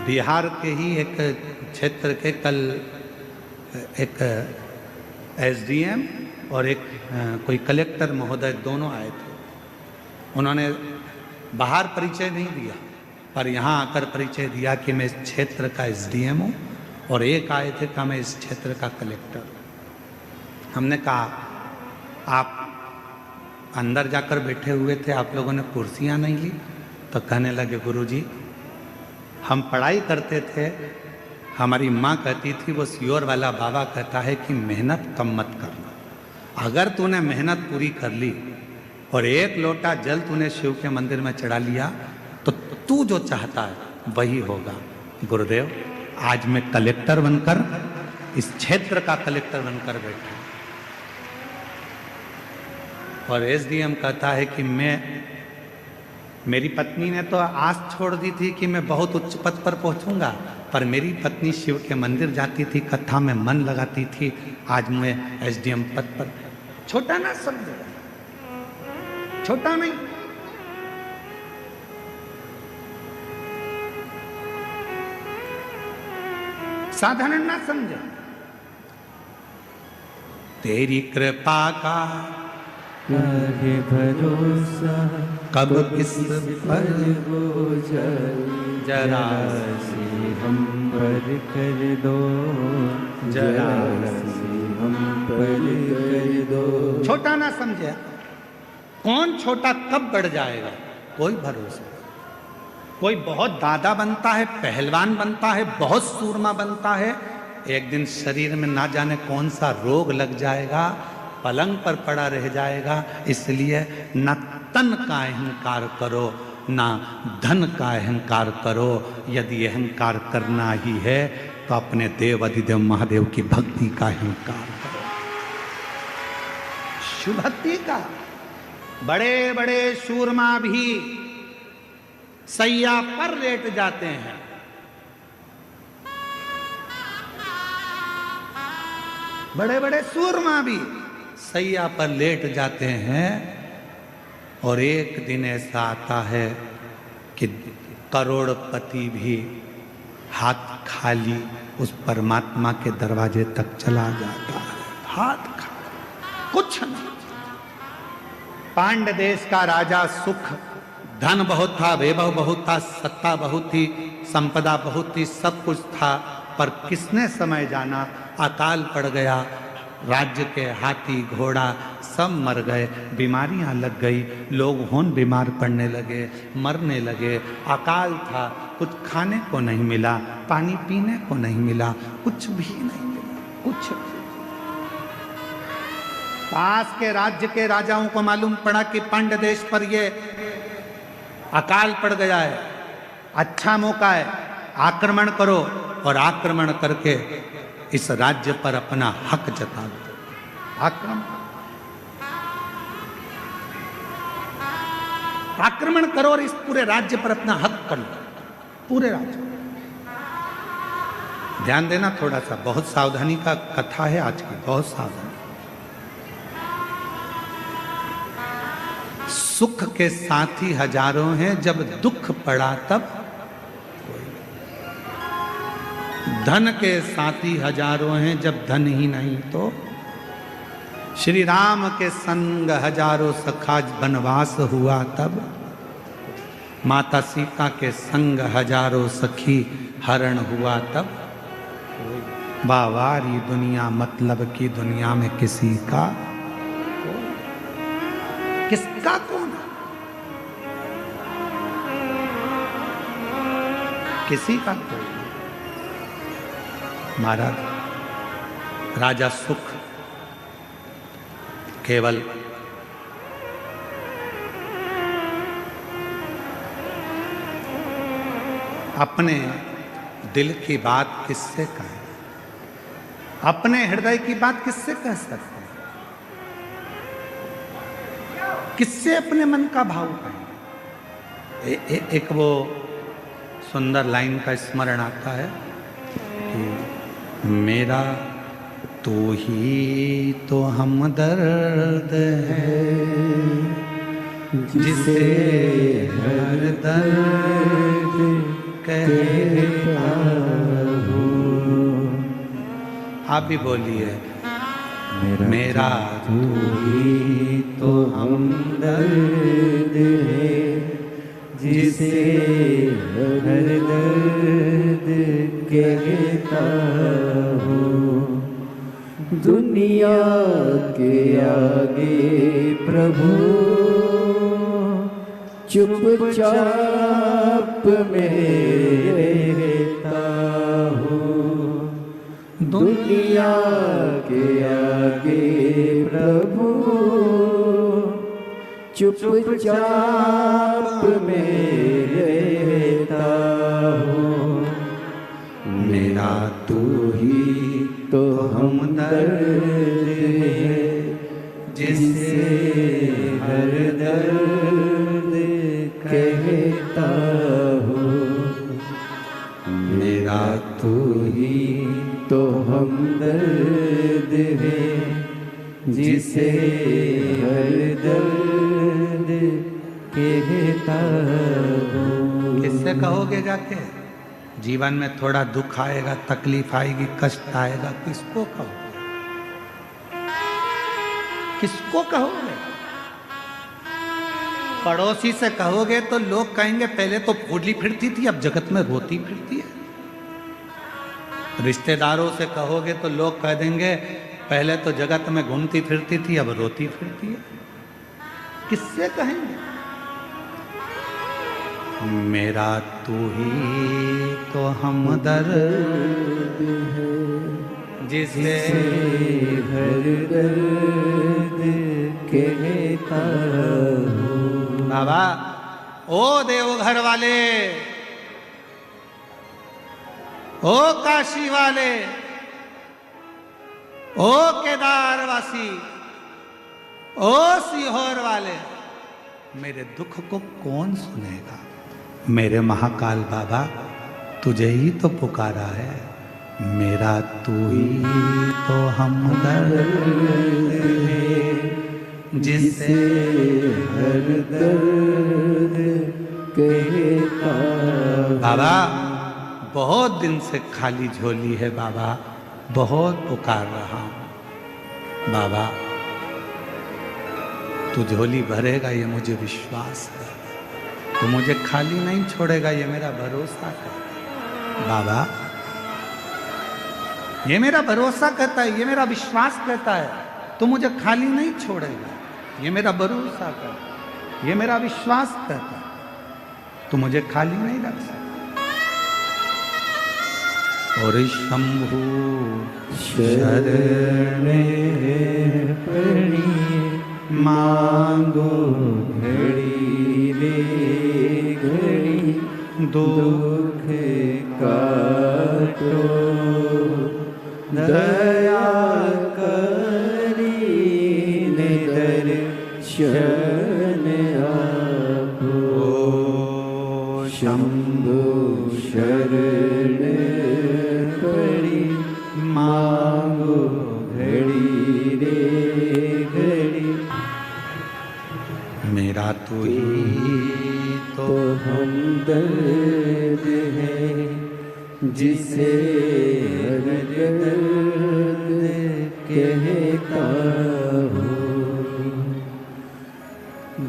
बिहार के ही एक क्षेत्र के कल एक एसडीएम और एक कोई कलेक्टर महोदय दोनों आए थे। उन्होंने बाहर परिचय नहीं दिया, पर यहाँ आकर परिचय दिया कि मैं इस क्षेत्र का एसडीएम हूँ, और एक आए थे कि मैं इस क्षेत्र का कलेक्टर हूँ। हमने कहा, आप अंदर जाकर बैठे हुए थे, आप लोगों ने कुर्सियाँ नहीं ली? तो कहने लगे, गुरुजी, हम पढ़ाई करते थे, हमारी माँ कहती थी, वो सियोर वाला बाबा कहता है कि मेहनत कम मत करना। अगर तूने मेहनत पूरी कर ली और एक लोटा जल तूने शिव के मंदिर में चढ़ा लिया, तो तू जो चाहता है वही होगा। गुरुदेव, आज मैं कलेक्टर बनकर, इस क्षेत्र का कलेक्टर बनकर बैठा, और एसडीएम कहता है कि मेरी पत्नी ने तो आस छोड़ दी थी कि मैं बहुत उच्च पद पर पहुंचूंगा, पर मेरी पत्नी शिव के मंदिर जाती थी, कथा में मन लगाती थी, आज मैं एसडीएम पद पर। छोटा ना समझो, छोटा नहीं। साधारण ना समझो। तेरी कृपा का काहे भरोसा, कब किस पर हो जाए, जरा से हम पर कर दो, जरा से हम पर कर दो। छोटा ना समझे। कौन छोटा कब बढ़ जाएगा, कोई भरोसा। कोई बहुत दादा बनता है, पहलवान बनता है, बहुत सूरमा बनता है, एक दिन शरीर में ना जाने कौन सा रोग लग जाएगा, पलंग पर पड़ा रह जाएगा। इसलिए न तन का अहंकार करो, ना धन का अहंकार करो। यदि अहंकार करना ही है तो अपने देव अधिदेव महादेव की भक्ति का अहंकार करो, शिव भक्ति का। बड़े बड़े शूरमा भी सैया पर लेट जाते हैं। बड़े बड़े सूरमा भी सैया पर लेट जाते हैं, और एक दिन ऐसा आता है कि करोड़पति भी हाथ खाली उस परमात्मा के दरवाजे तक चला जाता है, हाथ खाली, कुछ नहीं। पांड देश का राजा सुख, धन बहुत था, वैभव बहुत था, सत्ता बहुत थी, संपदा बहुत थी, सब कुछ था, पर किसने समय जाना, अकाल पड़ गया। राज्य के हाथी घोड़ा सब मर गए, बीमारियां लग गई, लोग होन बीमार पड़ने लगे, मरने लगे। अकाल था, कुछ खाने को नहीं मिला, पानी पीने को नहीं मिला, कुछ भी नहीं मिला, कुछ भी। पास के राज्य के राजाओं को मालूम पड़ा कि पांड्य देश पर ये अकाल पड़ गया है, अच्छा मौका है, आक्रमण करो, और आक्रमण करके इस राज्य पर अपना हक जता दो। आक्रमण करो और इस पूरे राज्य पर अपना हक कर लो, पूरे राज्य। ध्यान देना थोड़ा सा, बहुत सावधानी का कथा है आज की, बहुत सावधानी। सुख के साथी हजारों हैं, जब दुख पड़ा तब धन के साथी हजारों हैं, जब धन ही नहीं तो। श्री राम के संग हजारों सखा, वनवास हुआ तब। माता सीता के संग हजारों सखी, हरण हुआ तब। बावारी दुनिया मतलब की दुनिया में किसी का, किसका कौन, किसी का कोई। महाराज राजा सुख केवल अपने दिल की बात किससे कहें, अपने हृदय की बात किससे कह सकते हैं, किससे अपने मन का भाव कहें। एक वो सुंदर लाइन का स्मरण आता है कि मेरा तू ही तो हमदर्द है, जिसे हर दर्द कहता हूँ। आप भी बोलिए, मेरा तू ही तो हमदर्द है, जिसे हर दर्द कहता हूँ। दुनिया के आगे प्रभु चुपचाप में रहता हूँ। दुनिया के आगे प्रभु चुपचाप में रहता हूँ। मेरा तू ही तो हमदर्द है, जिसे हर दर्द कहता हूँ। मेरा तू ही तो हमदर्द है, जिसे हर दर्द कहता हूँ। किससे कहोगे जाके? जीवन में थोड़ा दुख आएगा, तकलीफ आएगी, कष्ट आएगा, किसको कहोगे? किसको कहोगे? पड़ोसी से कहोगे तो लोग कहेंगे पहले तो फूली फिरती थी, अब जगत में रोती फिरती है। रिश्तेदारों से कहोगे तो लोग कह देंगे पहले तो जगत में घूमती फिरती थी, अब रोती फिरती है। किससे कहेंगे? मेरा तू ही तो हमदर्द है, जिसे हर दर्द कहता हूँ। बाबा, ओ देवघर वाले, ओ काशी वाले, ओ केदारवासी, ओ सीहोर वाले, मेरे दुख को कौन सुनेगा? मेरे महाकाल बाबा, तुझे ही तो पुकारा है। मेरा तू ही तो हमदर्द है, जिसे हर दर्द कहता। बाबा, बहुत दिन से खाली झोली है बाबा, बहुत पुकार रहा हूं बाबा। तू झोली भरेगा ये मुझे विश्वास है, तू मुझे खाली नहीं छोड़ेगा ये मेरा भरोसा है बाबा। ये मेरा भरोसा कहता है, ये मेरा विश्वास कहता है, तू मुझे खाली नहीं छोड़ेगा। ये मेरा भरोसा कहता है, ये मेरा विश्वास कहता है, तू मुझे खाली नहीं रख सकता। और शंभु शरण पड़ी मांगो घड़ी रे घड़ी, दुख काटो दया करी दर्शन आपो। शंभु शरण पड़ी मांगो घड़ी रे घड़ी, मेरा तू ही तो हमदर्द है, जिसे हर दर्द कहता हूँ।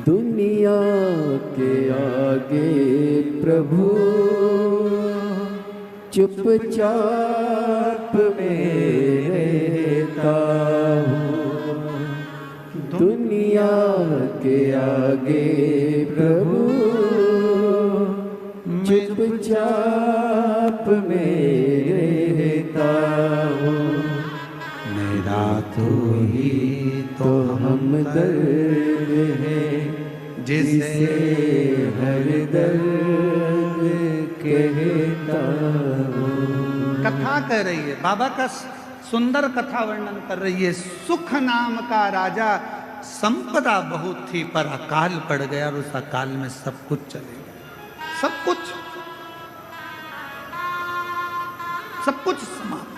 दुनिया के आगे प्रभु चुपचाप में रहता हूँ। दुनिया के आगे प्रभु चुपचाप में रहता हूँ। तू ही तो हमदर्द है जिसे हर दर्द कहता हूँ। कथा कह रही है, बाबा का सुंदर कथा वर्णन कर रही है। सुख नाम का राजा, संपदा बहुत थी पर अकाल पड़ गया और उस अकाल में सब कुछ चले गया। सब कुछ समाप्त।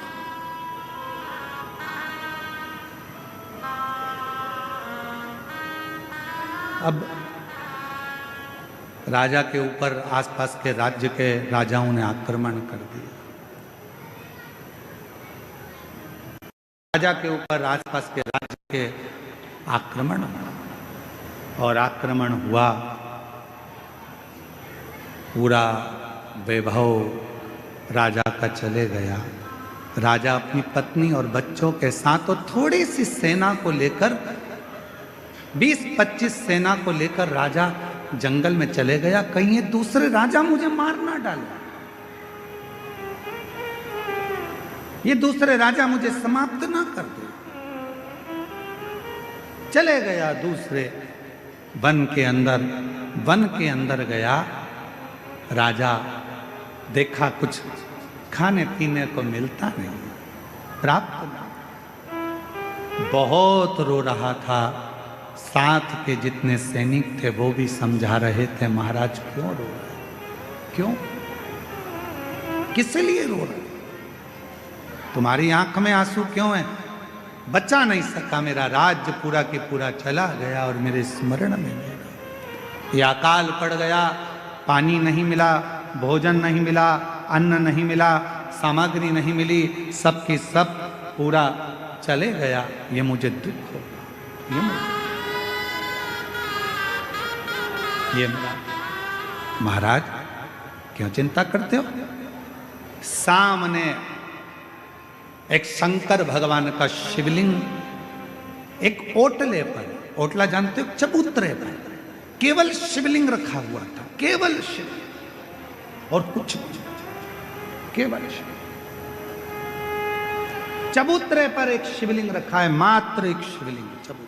अब राजा के ऊपर आसपास के राज्य के राजाओं ने आक्रमण कर दिया। राजा के ऊपर आसपास के राज्य के आक्रमण हुआ और आक्रमण हुआ। पूरा वैभव राजा का चले गया। राजा अपनी पत्नी और बच्चों के साथ और थोड़ी सी सेना को लेकर 20-25 सेना को लेकर राजा जंगल में चले गया। कहीं ये दूसरे राजा मुझे मार ना डाले, ये दूसरे राजा मुझे समाप्त ना कर दे। चले गया दूसरे वन के अंदर गया। राजा देखा कुछ खाने पीने को मिलता नहीं, प्राप्त नहीं। बहुत रो रहा था। साथ के जितने सैनिक थे वो भी समझा रहे थे, महाराज क्यों रो रहे, क्यों, किस लिए रो रहे, तुम्हारी आंख में आंसू क्यों है? बचा नहीं सका, मेरा राज्य पूरा के पूरा चला गया और मेरे स्मरण में नहीं रहा। ये अकाल पड़ गया, पानी नहीं मिला, भोजन नहीं मिला, अन्न नहीं मिला, सामग्री नहीं मिली, सब की सब पूरा चले गया। ये मुझे दुख हो, ये मेरा। महाराज क्यों चिंता करते हो? सामने एक शंकर भगवान का शिवलिंग एक ओटले पर, ओटला जानते हो, चबूतरे पर केवल शिवलिंग रखा हुआ था, केवल शिवलिंग और कुछ नहीं, केवल शिवलिंग। चबूतरे पर एक शिवलिंग रखा है, मात्र एक शिवलिंग चबूतरे।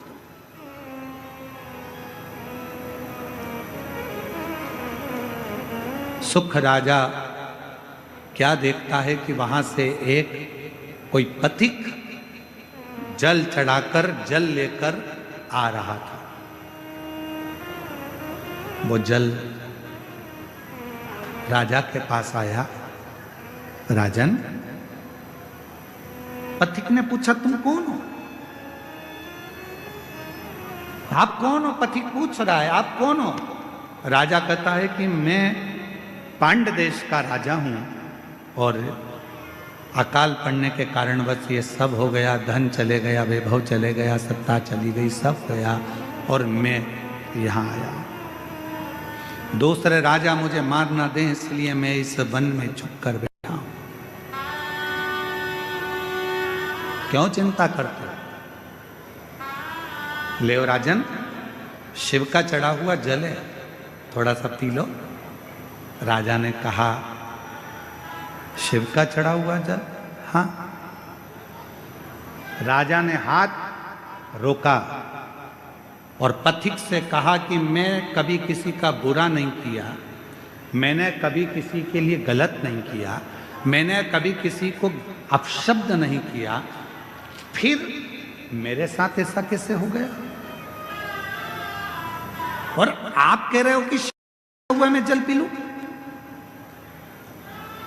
सुख राजा क्या देखता है कि वहां से एक कोई पथिक जल चढ़ाकर, जल लेकर आ रहा था। वो जल राजा के पास आया। राजन, पथिक ने पूछा तुम कौन हो? आप कौन हो? पथिक पूछ रहा है आप कौन हो? राजा कहता है कि मैं पांड्य देश का राजा हूं और अकाल पड़ने के कारण बस ये सब हो गया, धन चले गया, वैभव चले गया, सत्ता चली गई, सब गया और मैं यहाँ आया। दूसरे राजा मुझे मार ना दें इसलिए मैं इस वन में छुप कर बैठा हूं। क्यों चिंता करते हो? ले राजन, शिव का चढ़ा हुआ जल है, थोड़ा सा पी लो। राजा ने कहा शिव का चढ़ा हुआ जल? हाँ। राजा ने हाथ रोका और पथिक से कहा कि मैं कभी किसी का बुरा नहीं किया, मैंने कभी किसी के लिए गलत नहीं किया, मैंने कभी किसी को अपशब्द नहीं किया, फिर मेरे साथ ऐसा कैसे हो गया? और आप कह रहे हो कि हुआ मैं जल पी लूं?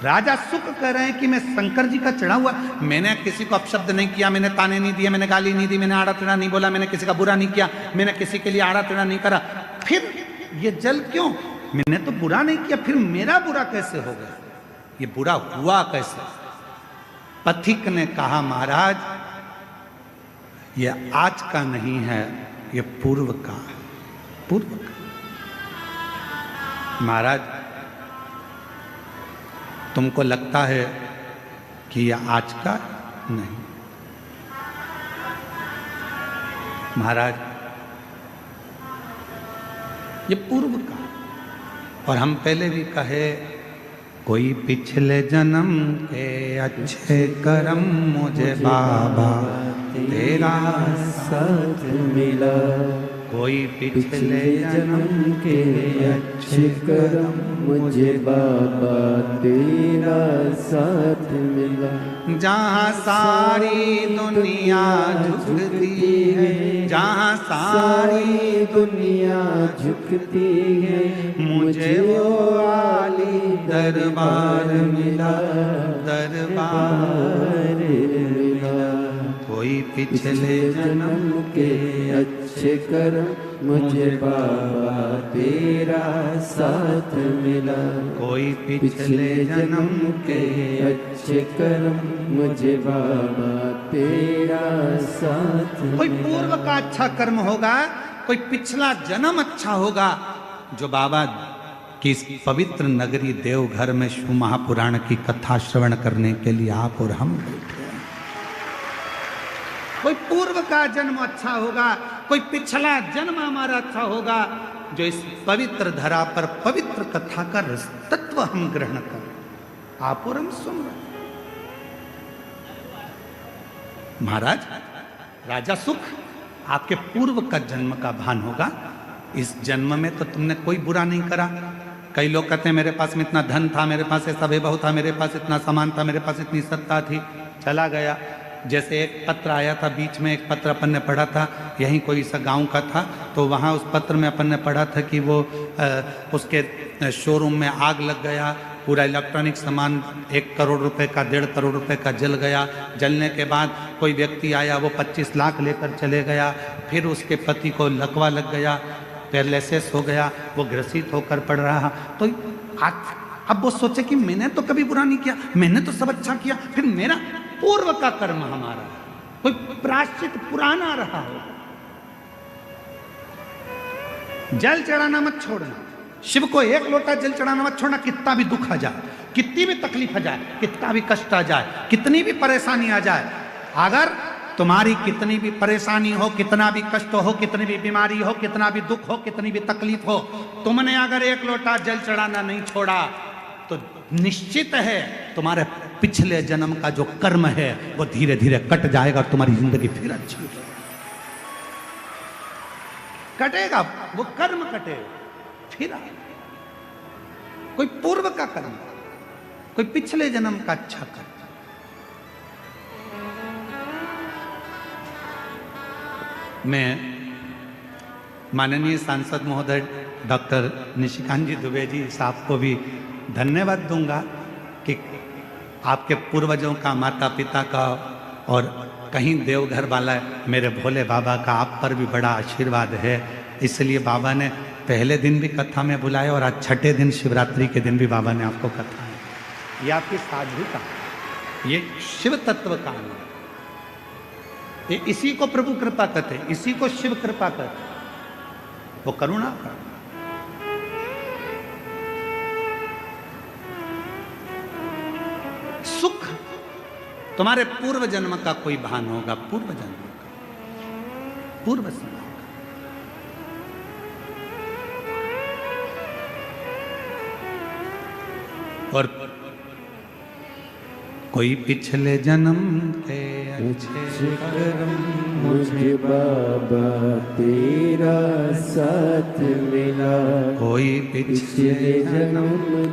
राजा सुख कह रहे हैं कि मैं शंकर जी का चढ़ा हुआ, मैंने किसी को अपशब्द नहीं किया, मैंने ताने नहीं दिए, मैंने गाली नहीं दी, मैंने आड़ा टेढ़ा नहीं बोला, मैंने किसी का बुरा नहीं किया, मैंने किसी के लिए आड़ा टेढ़ा नहीं करा, फिर ये जल क्यों? मैंने तो बुरा नहीं किया, फिर मेरा बुरा कैसे हो गया? ये बुरा हुआ कैसे? पथिक ने कहा महाराज ये आज का नहीं है, ये पूर्व का है, पूर्व का। महाराज तुमको लगता है कि यह आज का? नहीं महाराज, ये पूर्व का। और हम पहले भी कहे कोई पिछले जन्म के अच्छे कर्म मुझे बाबा तेरा साथ मिला। कोई पिछले जन्म के अच्छे कर्म मुझे बाबा तेरा साथ मिला। जहाँ सारी दुनिया झुकती है, जहाँ सारी दुनिया झुकती है, मुझे वो वाली दरबार मिला, दरबार मिला। कोई पिछले जन्म के अच्छे कर्म मुझे बाबा तेरा साथ मिला। कोई पिछले जन्म के अच्छे कर्म मुझे बाबा तेरा साथ कोई पूर्व का अच्छा कर्म होगा, कोई पिछला जन्म अच्छा होगा, जो बाबा की इस पवित्र नगरी देवघर में शिव महापुराण की कथा श्रवण करने के लिए आप और हम बैठे हैं। कोई पूर्व का जन्म अच्छा होगा, कोई पिछला जन्म हमारा अच्छा होगा, जो इस पवित्र धरा पर पवित्र कथा का रस तत्व हम ग्रहण करें। आप और हम सुन रहे हैं। महाराज राजा सुख, आपके पूर्व का जन्म का भान होगा। इस जन्म में तो तुमने कोई बुरा नहीं करा। कई लोग कहते हैं मेरे पास में इतना धन था, मेरे पास ऐसा वैभव था, मेरे पास इतना सामान था, मेरे पास इतनी सत्ता थी, चला गया। जैसे एक पत्र आया था बीच में, एक पत्र अपन ने पढ़ा था, यहीं कोई सा गांव का था, तो वहाँ उस पत्र में अपन ने पढ़ा था कि वो उसके शोरूम में आग लग गया, पूरा इलेक्ट्रॉनिक सामान 1 करोड़ रुपए का 1.5 करोड़ रुपए का जल गया। जलने के बाद कोई व्यक्ति आया, वो 25 लाख लेकर चले गया। फिर उसके पति को लकवा लग गया, पैरालिसिस हो गया, वो ग्रसित होकर पड़ रहा। तो अब वो सोचे कि मैंने तो कभी बुरा नहीं किया, मैंने तो सब अच्छा किया, फिर मेरा पूर्व का कर्म हमारा कोई प्रायश्चित पुराना रहा हो। जल चढ़ाना मत छोड़ना, शिव को 1 लोटा जल चढ़ाना मत छोड़ना। कितना भी दुख आ जाए, कितनी भी तकलीफ आ जाए, कितना भी कष्ट आ जाए, कितनी भी परेशानी आ जाए, अगर तुम्हारी कितनी भी परेशानी हो, कितना भी कष्ट हो, कितनी भी बीमारी हो, कितना भी दुख हो, कितनी भी तकलीफ हो, तुमने अगर 1 लोटा जल चढ़ाना नहीं छोड़ा तो निश्चित है तुम्हारे पिछले जन्म का जो कर्म है वो धीरे धीरे कट जाएगा और तुम्हारी जिंदगी फिर अच्छी हो जाएगी। कटेगा, वो कर्म कटेगा फिर कोई पूर्व का कर्म, कोई पिछले जन्म का अच्छा कर्म। मैं माननीय सांसद महोदय डॉक्टर निशिकांत जी दुबे जी साहब को भी धन्यवाद दूंगा कि आपके पूर्वजों का, माता पिता का और कहीं देवघर वाला मेरे भोले बाबा का आप पर भी बड़ा आशीर्वाद है। इसलिए बाबा ने पहले दिन भी कथा में बुलाया और आज 6ठे दिन शिवरात्रि के दिन भी बाबा ने आपको कथा है। ये आपकी साधुता, ये शिव तत्व का है। ये इसी को प्रभु कृपा कहते हैं, इसी को शिव कृपा कहते हैं, वो करुणा का। सुख तुम्हारे पूर्व जन्म का कोई भान होगा, पूर्व जन्म का, पूर्व समय का। और कोई पिछले जन्म के अच्छे कर्म मुझे बाबा तेरा साथ मिला। कोई पिछले जन्म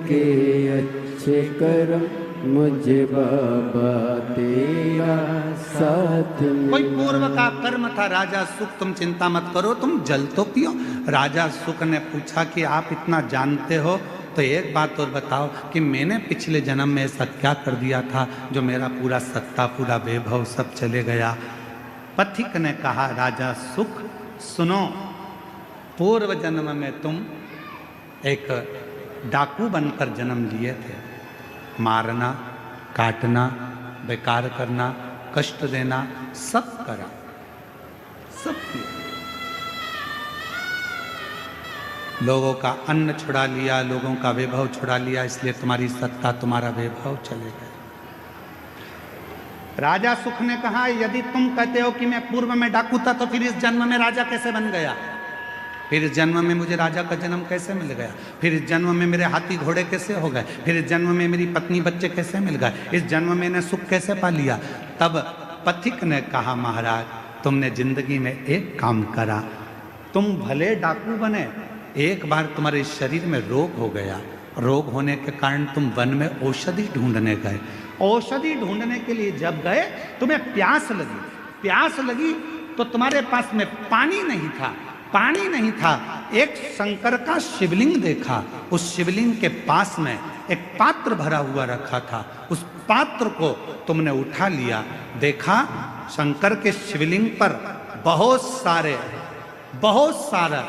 के अच्छे कर्म मुझे बाबा तेरा साथ मिला। कोई पूर्व का कर्म था राजा सुख, तुम चिंता मत करो, तुम जल तो पियो। राजा सुख ने पूछा कि आप इतना जानते हो तो एक बात और बताओ कि मैंने पिछले जन्म में ऐसा क्या कर दिया था जो मेरा पूरा सत्ता, पूरा वैभव सब चले गया। पथिक ने कहा, राजा सुख सुनो, पूर्व जन्म में तुम एक डाकू बनकर जन्म लिए थे। मारना, काटना, बेकार करना, कष्ट देना, सब करा, सब किया। लोगों का अन्न छुड़ा लिया, लोगों का वैभव छुड़ा लिया, इसलिए तुम्हारी सत्ता, तुम्हारा वैभव चले गए। राजा सुख ने कहा, यदि तुम कहते हो कि मैं पूर्व में डाकू था तो फिर इस जन्म में राजा कैसे बन गया? फिर इस जन्म में मुझे राजा का जन्म कैसे मिल गया, फिर इस जन्म में मेरे हाथी घोड़े कैसे हो गए, फिर इस जन्म में मेरी पत्नी बच्चे कैसे मिल गए, इस जन्म में मैंने सुख कैसे पा लिया। तब पथिक ने कहा, महाराज तुमने जिंदगी में एक काम करा, तुम भले डाकू बने, एक बार तुम्हारे शरीर में रोग हो गया, रोग होने के कारण तुम वन में औषधि ढूंढने गए, औषधि ढूंढने के लिए जब गए तुम्हें प्यास लगी, प्यास लगी तो तुम्हारे पास में पानी नहीं था, पानी नहीं था, एक शंकर का शिवलिंग देखा, उस शिवलिंग के पास में एक पात्र भरा हुआ रखा था, उस पात्र को तुमने उठा लिया, देखा शंकर के शिवलिंग पर बहुत सारा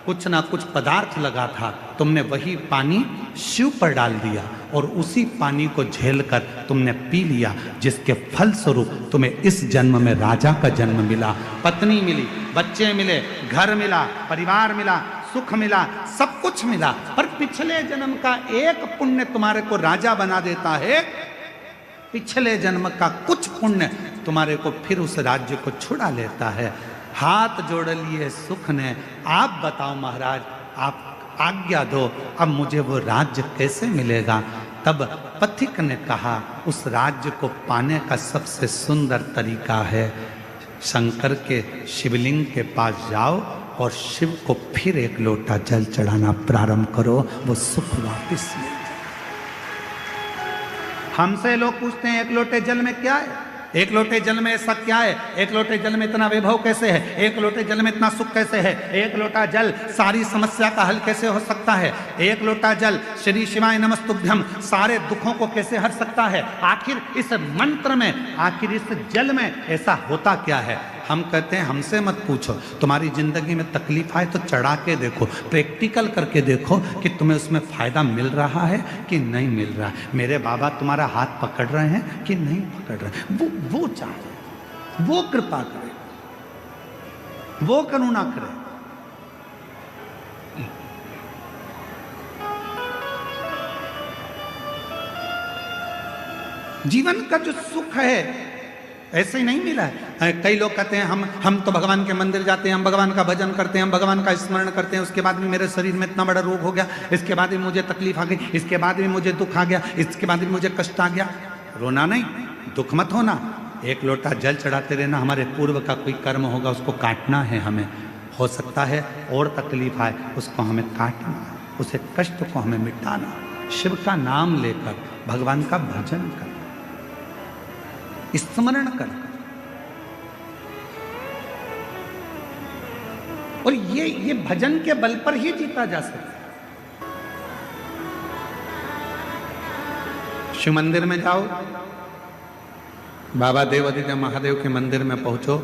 कुछ ना कुछ पदार्थ लगा था, तुमने वही पानी शिव पर डाल दिया और उसी पानी को झेलकर तुमने पी लिया, जिसके फल स्वरूप तुम्हें इस जन्म में राजा का जन्म मिला, पत्नी मिली, बच्चे मिले, घर मिला, परिवार मिला, सुख मिला, सब कुछ मिला। पर पिछले जन्म का एक पुण्य तुम्हारे को राजा बना देता है, पिछले जन्म का कुछ पुण्य तुम्हारे को फिर उस राज्य को छुड़ा लेता है। हाथ जोड़ लिए सुख ने, आप बताओ महाराज, आप आज्ञा दो, अब मुझे वो राज्य कैसे मिलेगा। तब पथिक ने कहा, उस राज्य को पाने का सबसे सुंदर तरीका है, शंकर के शिवलिंग के पास जाओ और शिव को फिर एक लोटा जल चढ़ाना प्रारंभ करो, वो सुख वापिस मिल जाए। हमसे लोग पूछते हैं एक लोटे जल में क्या है, एक लोटे जल में ऐसा क्या है, एक लोटे जल में इतना वैभव कैसे है, एक लोटे जल में इतना सुख कैसे है, एक लोटा जल सारी समस्या का हल कैसे हो सकता है, एक लोटा जल श्री शिवाय नमस्तुभ्यम सारे दुखों को कैसे हर सकता है। आखिर इस मंत्र में, आखिर इस जल में ऐसा होता क्या है। हम कहते हैं हमसे मत पूछो, तुम्हारी जिंदगी में तकलीफ आए तो चढ़ा के देखो, प्रैक्टिकल करके देखो कि तुम्हें उसमें फायदा मिल रहा है कि नहीं मिल रहा है। मेरे बाबा तुम्हारा हाथ पकड़ रहे हैं कि नहीं पकड़ रहे, वो चाहे, वो कृपा करे, वो करुणा करे। जीवन का जो सुख है ऐसे ही नहीं मिला है। कई लोग कहते हैं हम तो भगवान के मंदिर जाते हैं, हम भगवान का भजन करते हैं, हम भगवान का स्मरण करते हैं, उसके बाद भी मेरे शरीर में इतना बड़ा रोग हो गया, इसके बाद भी मुझे तकलीफ आ गई, इसके बाद भी मुझे दुख आ गया, इसके बाद भी मुझे कष्ट आ गया। रोना नहीं, दुख मत होना, एक लोटा जल चढ़ाते रहना। हमारे पूर्व का कोई कर्म होगा उसको काटना है हमें, हो सकता है और तकलीफ आए उसको हमें काटना, उसे कष्ट को हमें मिटाना, शिव का नाम लेकर भगवान का भजन कर, स्मरण कर। और ये भजन के बल पर ही जीता जा सकता है। शिव मंदिर में जाओ, बाबा देवादिदेव महादेव के मंदिर में पहुंचो,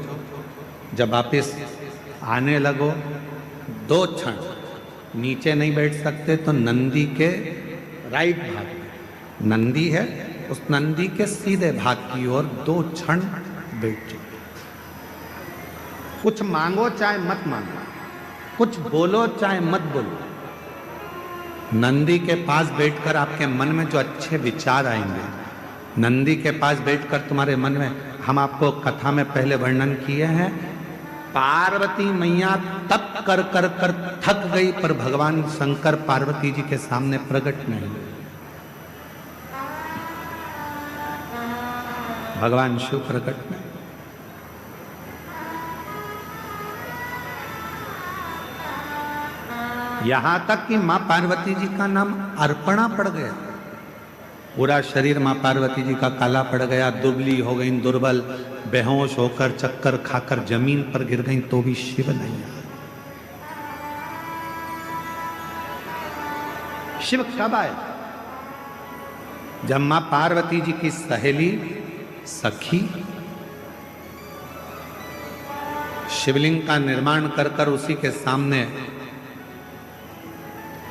जब वापिस आने लगो 2 क्षण नीचे नहीं बैठ सकते तो नंदी के राइट भाग में नंदी है, उस नंदी के सीधे भाग की ओर 2 क्षण बैठ जाओ। कुछ मांगो चाहे मत मांगो, कुछ बोलो चाहे मत बोलो, नंदी के पास बैठकर आपके मन में जो अच्छे विचार आएंगे, नंदी के पास बैठकर तुम्हारे मन में, हम आपको कथा में पहले वर्णन किए हैं, पार्वती मैया तप कर कर कर थक गई पर भगवान शंकर पार्वती जी के सामने प्रकट नहीं, भगवान शिव प्रकट में। यहां तक कि मां पार्वती जी का नाम अर्पणा पड़ गया, पूरा शरीर मां पार्वती जी का काला पड़ गया, दुबली हो गई, दुर्बल, बेहोश होकर चक्कर खाकर जमीन पर गिर गई, तो भी शिव नहीं आए। शिव कब आए? जब मां पार्वती जी की सहेली सखी शिवलिंग का निर्माण कर कर उसी के सामने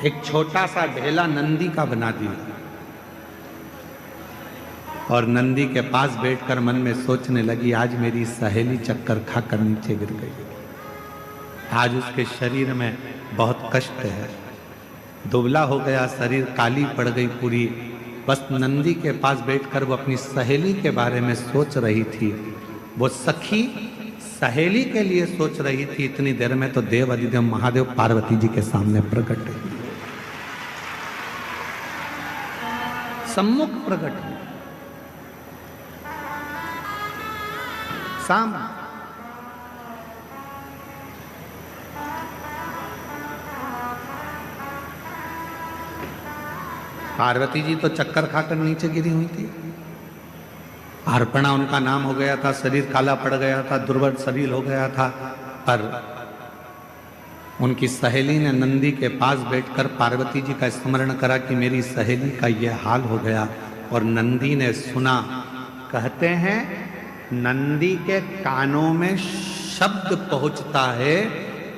एक छोटा सा ढेला नंदी का बना दिया और नंदी के पास बैठकर मन में सोचने लगी, आज मेरी सहेली चक्कर खाकर नीचे गिर गई, आज उसके शरीर में बहुत कष्ट है, दुबला हो गया शरीर, काली पड़ गई पूरी। बस नंदी के पास बैठकर वो अपनी सहेली के बारे में सोच रही थी। वो सखी सहेली के लिए सोच रही थी, इतनी देर में तो देव अधिदेव महादेव पार्वती जी के सामने प्रकट हुए, सम्मुख प्रकट हुए सामने। पार्वती जी तो चक्कर खाकर नीचे गिरी हुई थी। अर्पणा उनका नाम हो गया था, शरीर काला पड़ गया था, दुर्बल शरीर हो गया था। पर उनकी सहेली ने नंदी के पास बैठकर पार्वती जी का स्मरण करा कि मेरी सहेली का यह हाल हो गया। और नंदी ने सुना, कहते हैं नंदी के कानों में शब्द पहुंचता है,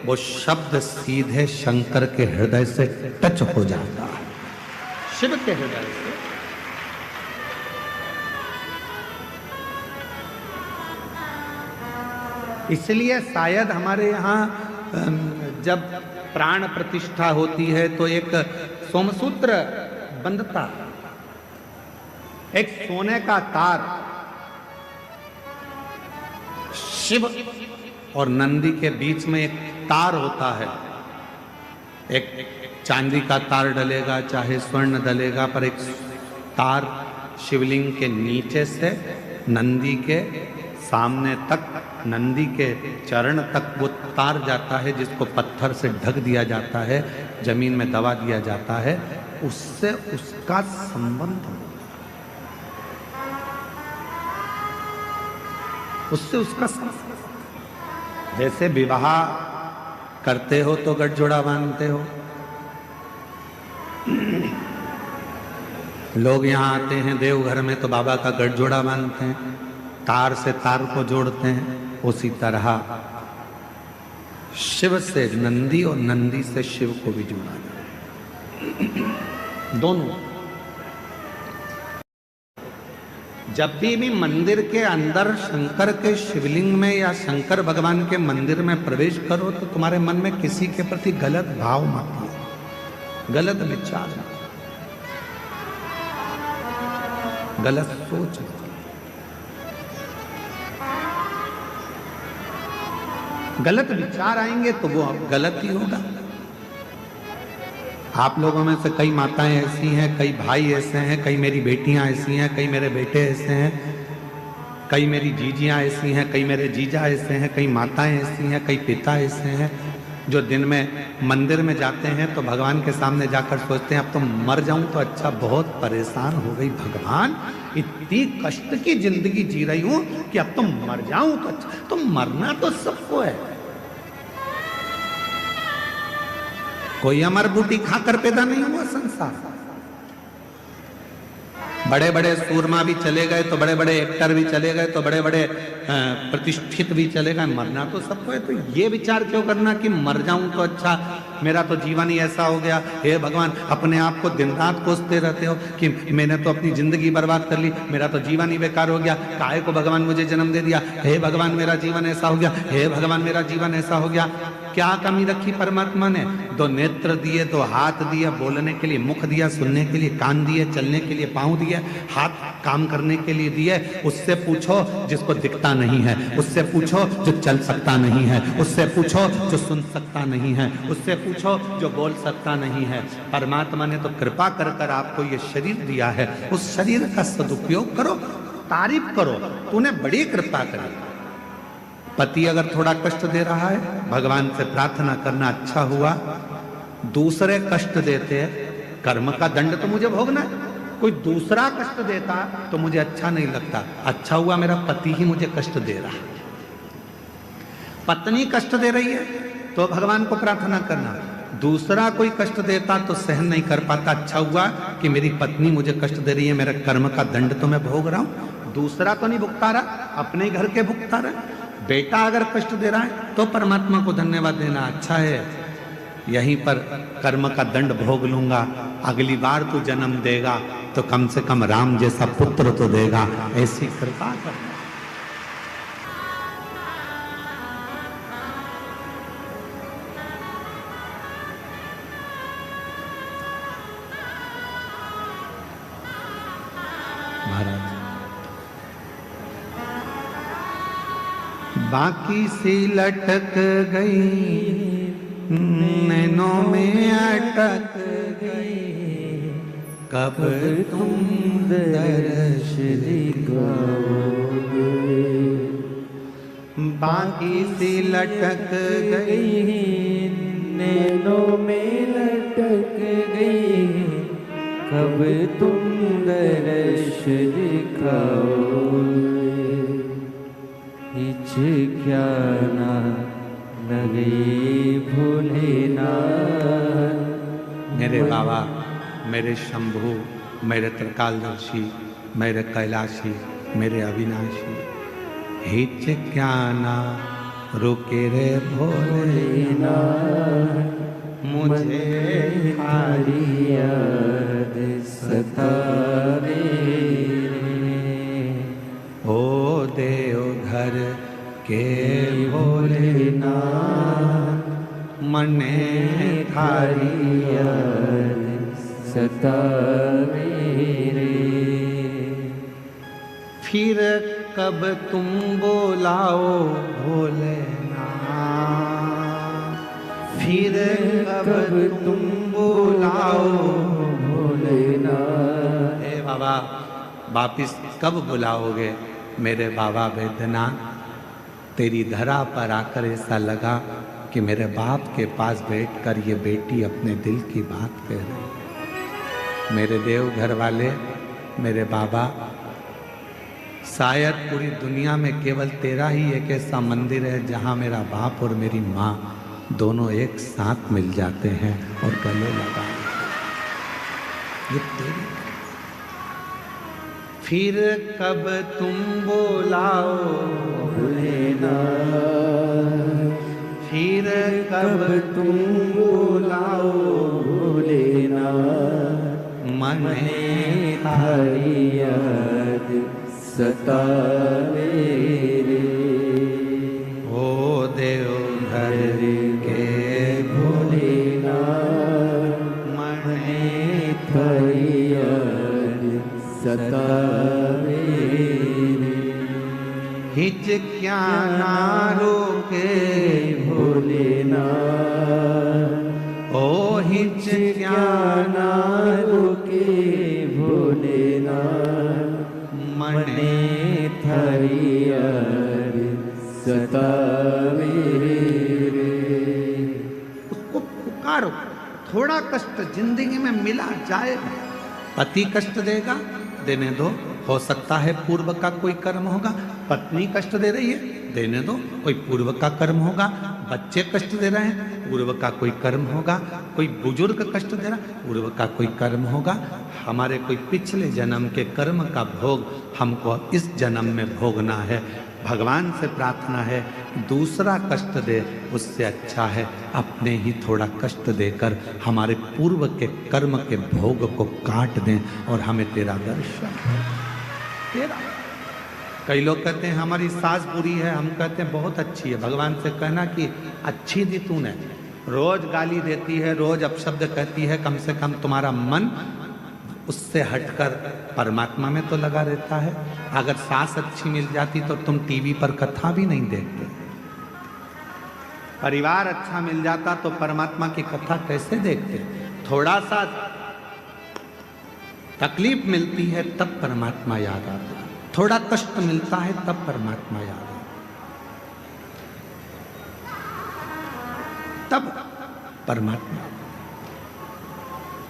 वो शब्द सीधे शंकर के हृदय से टच हो जाता है, शिव के हृदय से। इसलिए शायद हमारे यहाँ जब प्राण प्रतिष्ठा होती है तो एक सोमसूत्र बंधता, एक सोने का तार शिव और नंदी के बीच में एक तार होता है। एक चांदी का तार डलेगा, चाहे स्वर्ण डलेगा, पर एक तार शिवलिंग के नीचे से नंदी के सामने तक, नंदी के चरण तक वो तार जाता है, जिसको पत्थर से ढक दिया जाता है, जमीन में दबा दिया जाता है। उससे उसका संबंध होता है, उससे उसका संबंध। जैसे विवाह करते हो तो गठजोड़ा बांधते हो, लोग यहाँ आते हैं देवघर में तो बाबा का गठजोड़ा बांधते हैं, तार से तार को जोड़ते हैं। उसी तरह शिव से नंदी और नंदी से शिव को भी जोड़ा जाए। दोनों जब भी मंदिर के अंदर शंकर के शिवलिंग में या शंकर भगवान के मंदिर में प्रवेश करो तो तुम्हारे मन में किसी के प्रति गलत भाव मत लो, गलत विचार, गलत सोच। गलत विचार आएंगे तो वो गलत ही होगा। आप लोगों में से कई माताएं ऐसी हैं, कई भाई ऐसे हैं, कई मेरी बेटियां ऐसी हैं, कई मेरे बेटे ऐसे हैं, कई मेरी जीजियां ऐसी हैं, कई मेरे जीजा ऐसे हैं, कई माताएं ऐसी हैं, कई पिता ऐसे हैं, जो दिन में मंदिर में जाते हैं तो भगवान के सामने जाकर सोचते हैं अब तो मर जाऊं तो अच्छा, बहुत परेशान हो गई भगवान, इतनी कष्ट की जिंदगी जी रही हूं कि अब तो मर जाऊं तो अच्छा। तो मरना तो सबको है, कोई अमर बूटी खाकर पैदा नहीं हुआ संसार। बड़े बड़े सूरमा भी चले गए तो बड़े बड़े एक्टर भी चले गए तो बड़े बड़े प्रतिष्ठित भी चले गए, मरना तो सबको है। तो ये विचार क्यों करना कि मर जाऊं तो अच्छा, मेरा तो जीवन ही ऐसा हो गया। हे भगवान, अपने आप को दिन रात कोसते रहते हो कि मैंने तो अपनी जिंदगी बर्बाद कर ली, मेरा तो जीवन ही बेकार हो गया, काहे को भगवान मुझे जन्म दे दिया। हे भगवान, मेरा जीवन ऐसा हो गया, हे भगवान, मेरा जीवन ऐसा हो गया। क्या कमी रखी परमात्मा ने? दो नेत्र दिए, दो हाथ दिए बोलने के लिए, मुख दिया सुनने के लिए, कान दिए चलने के लिए, पांव दिए, हाथ काम करने के लिए दिए। उससे पूछो जिसको दिखता नहीं है, उससे पूछो जो चल सकता नहीं है, उससे पूछो जो सुन सकता नहीं है, उससे पूछो जो बोल सकता नहीं है। परमात्मा ने तो कृपा कर कर आपको ये शरीर दिया है, उस शरीर का सदुपयोग करो, तारीफ करो, तूने बड़ी कृपा करी। पति अगर थोड़ा कष्ट दे रहा है, भगवान से प्रार्थना करना, अच्छा हुआ दूसरे कष्ट देते हैं, कर्म का दंड तो मुझे भोगना है। कोई दूसरा कष्ट देता तो मुझे अच्छा नहीं लगता, अच्छा हुआ मेरा पति ही मुझे कष्ट दे रहा है। पत्नी कष्ट दे रही है तो भगवान को प्रार्थना करना, दूसरा कोई कष्ट देता तो सहन नहीं कर पाता, अच्छा हुआ कि मेरी पत्नी मुझे कष्ट दे रही है, मेरा कर्म का दंड तो मैं भोग रहा हूं, दूसरा तो नहीं भुगता रहा, अपने घर के भुगता रहा। बेटा अगर कष्ट दे रहा है तो परमात्मा को धन्यवाद देना, अच्छा है यहीं पर कर्म का दंड भोग लूंगा, अगली बार तू जन्म देगा तो कम से कम राम जैसा पुत्र तो देगा, ऐसी कृपा करना। बाकी सी लटक गई नैनों में अटक गई, कब तुम दर्श दिखाओगे। बाकी सी लटक गई नैनों में लटक गई, कब तुम दर्श दिखाओगे। हिचकियाना लगे भोलेनाथ। मेरे बाबा, मेरे शंभु, मेरे त्रिकालदर्शी, मेरे कैलाशी, मेरे अविनाशी, हिचकियाना रुके रे भोलेनाथ, मुझे तुम्हारी याद सतावे रे। ओ देवघर के भोलेनाथ, मने थारी याद सतावे रे। फिर कब तुम बोलाओ भोलेनाथ, फिर कब तुम बोलाओ भोलेनाथ। हे बाबा, वापिस कब बुलाओगे मेरे बाबा वैद्यनाथ। तेरी धरा पर आकर ऐसा लगा कि मेरे बाप के पास बैठकर ये बेटी अपने दिल की बात कह रही। मेरे देवघर वाले, मेरे बाबा, शायद पूरी दुनिया में केवल तेरा ही एक ऐसा मंदिर है जहाँ मेरा बाप और मेरी माँ दोनों एक साथ मिल जाते हैं और गले लगा। ये तेरी। फिर कब तुम बोलाओ भोलेनाथ, फिर कब तुम बोलाओ भोलेनाथ, मने थारी याद सतावे रे। ओ देवघर के भोलेनाथ, मने थारी याद सतावे रे। हिचकियाना रोके भोलेनाथ, ओ हिचकियाना रुके भोलेनाथ, मने थारी याद सतावे रे। उसको पुकारो। थोड़ा कष्ट जिंदगी में मिला जाएगा। पति कष्ट देगा, देने दो, हो सकता है पूर्व का कोई कर्म होगा। पत्नी कष्ट दे रही है, देने दो, कोई पूर्व का कर्म होगा। बच्चे कष्ट दे रहे हैं, पूर्व का कोई कर्म होगा। कोई बुजुर्ग कष्ट दे रहा है, पूर्व का कोई कर्म होगा। हमारे कोई पिछले जन्म के कर्म का भोग हमको इस जन्म में भोगना है। भगवान से प्रार्थना है कि दूसरा कष्ट दे, उससे अच्छा है अपने ही थोड़ा कष्ट देकर हमारे पूर्व के कर्म के भोग को काट दें और हमें तेरा दर्शन तेरा। कई लोग कहते हैं हमारी सास बुरी है, हम कहते हैं बहुत अच्छी है। भगवान से कहना कि अच्छी दी तूने, रोज गाली देती है, रोज अपशब्द कहती है, कम से कम तुम्हारा मन उससे हटकर परमात्मा में तो लगा रहता है। अगर सास अच्छी मिल जाती तो तुम टीवी पर कथा भी नहीं देखते। परिवार अच्छा मिल जाता तो परमात्मा की कथा कैसे देखते। थोड़ा सा तकलीफ मिलती है तब परमात्मा याद आता है, थोड़ा कष्ट मिलता है तब परमात्मा याद आता है, तब परमात्मा।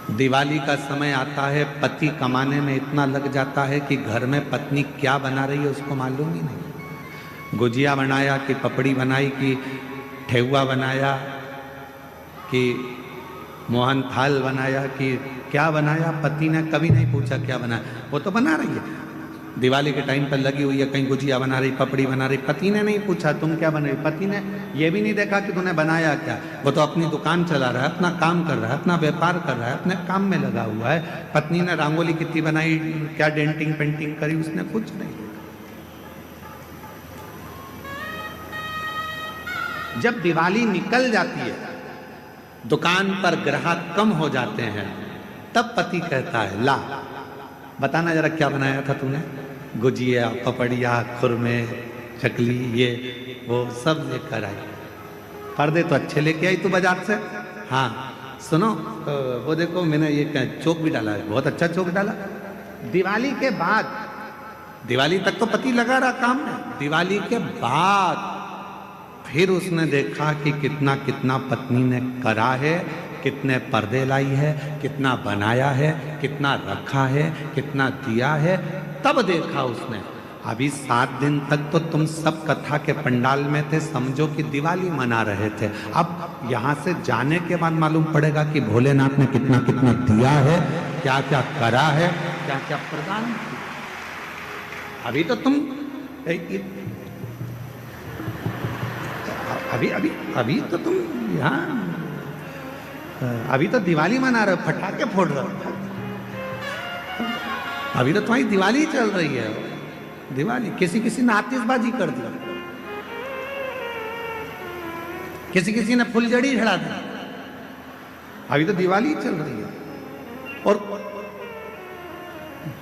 दिवाली का समय आता है, पति कमाने में इतना लग जाता है कि घर में पत्नी क्या बना रही है उसको मालूम ही नहीं। गुजिया बनाया कि पपड़ी बनाई कि ठेहुआ बनाया कि मोहन थाल बनाया कि क्या बनाया, पति ने कभी नहीं पूछा क्या बनाया, वो तो बना रही है। दिवाली के टाइम पर लगी हुई है, कहीं गुजिया बना रही, पपड़ी बना रही, पति ने नहीं पूछा तुम क्या बना रही। पति ने ये भी नहीं देखा कि तूने बनाया क्या। वो तो अपनी दुकान चला रहा है, अपना काम कर रहा है, अपना व्यापार कर रहा है, अपने काम में लगा हुआ है। पत्नी ने रंगोली कितनी बनाई, क्या डेंटिंग पेंटिंग करी, उसने कुछ नहीं। जब दिवाली निकल जाती है, दुकान पर ग्राहक कम हो जाते हैं, तब पति कहता है ला बताना जरा क्या बनाया था तूने। गुजिया, पपड़िया, खुरमे, चकली ये वो सब लेकर आई। पर्दे तो अच्छे लेके आई तू बाजार से। हाँ सुनो, वो देखो मैंने ये चौक भी डाला है, बहुत अच्छा चौक डाला। दिवाली के बाद, दिवाली तक तो पति लगा रहा काम में, दिवाली के बाद फिर उसने देखा कि कितना कितना पत्नी ने करा है, कितने पर्दे लाई है, कितना बनाया है, कितना रखा है, कितना दिया है। तब देखा उसने। अभी 7 दिन तक तो तुम सब कथा के पंडाल में थे, समझो कि दिवाली मना रहे थे। अब यहाँ से जाने के बाद मालूम पड़ेगा कि भोलेनाथ ने कितना कितना दिया है, क्या क्या करा है, क्या क्या प्रदान किया। अभी तो तुम अभी तो तुम यहाँ, अभी तो दिवाली मना रहे हो, पटाखे फोड़ रहे हो। अभी तो तुम्हारी दिवाली चल रही है। दिवाली किसी ने आतिशबाजी कर दी, किसी ने फुलझड़ी चढ़ा दी। अभी तो दिवाली चल रही है। और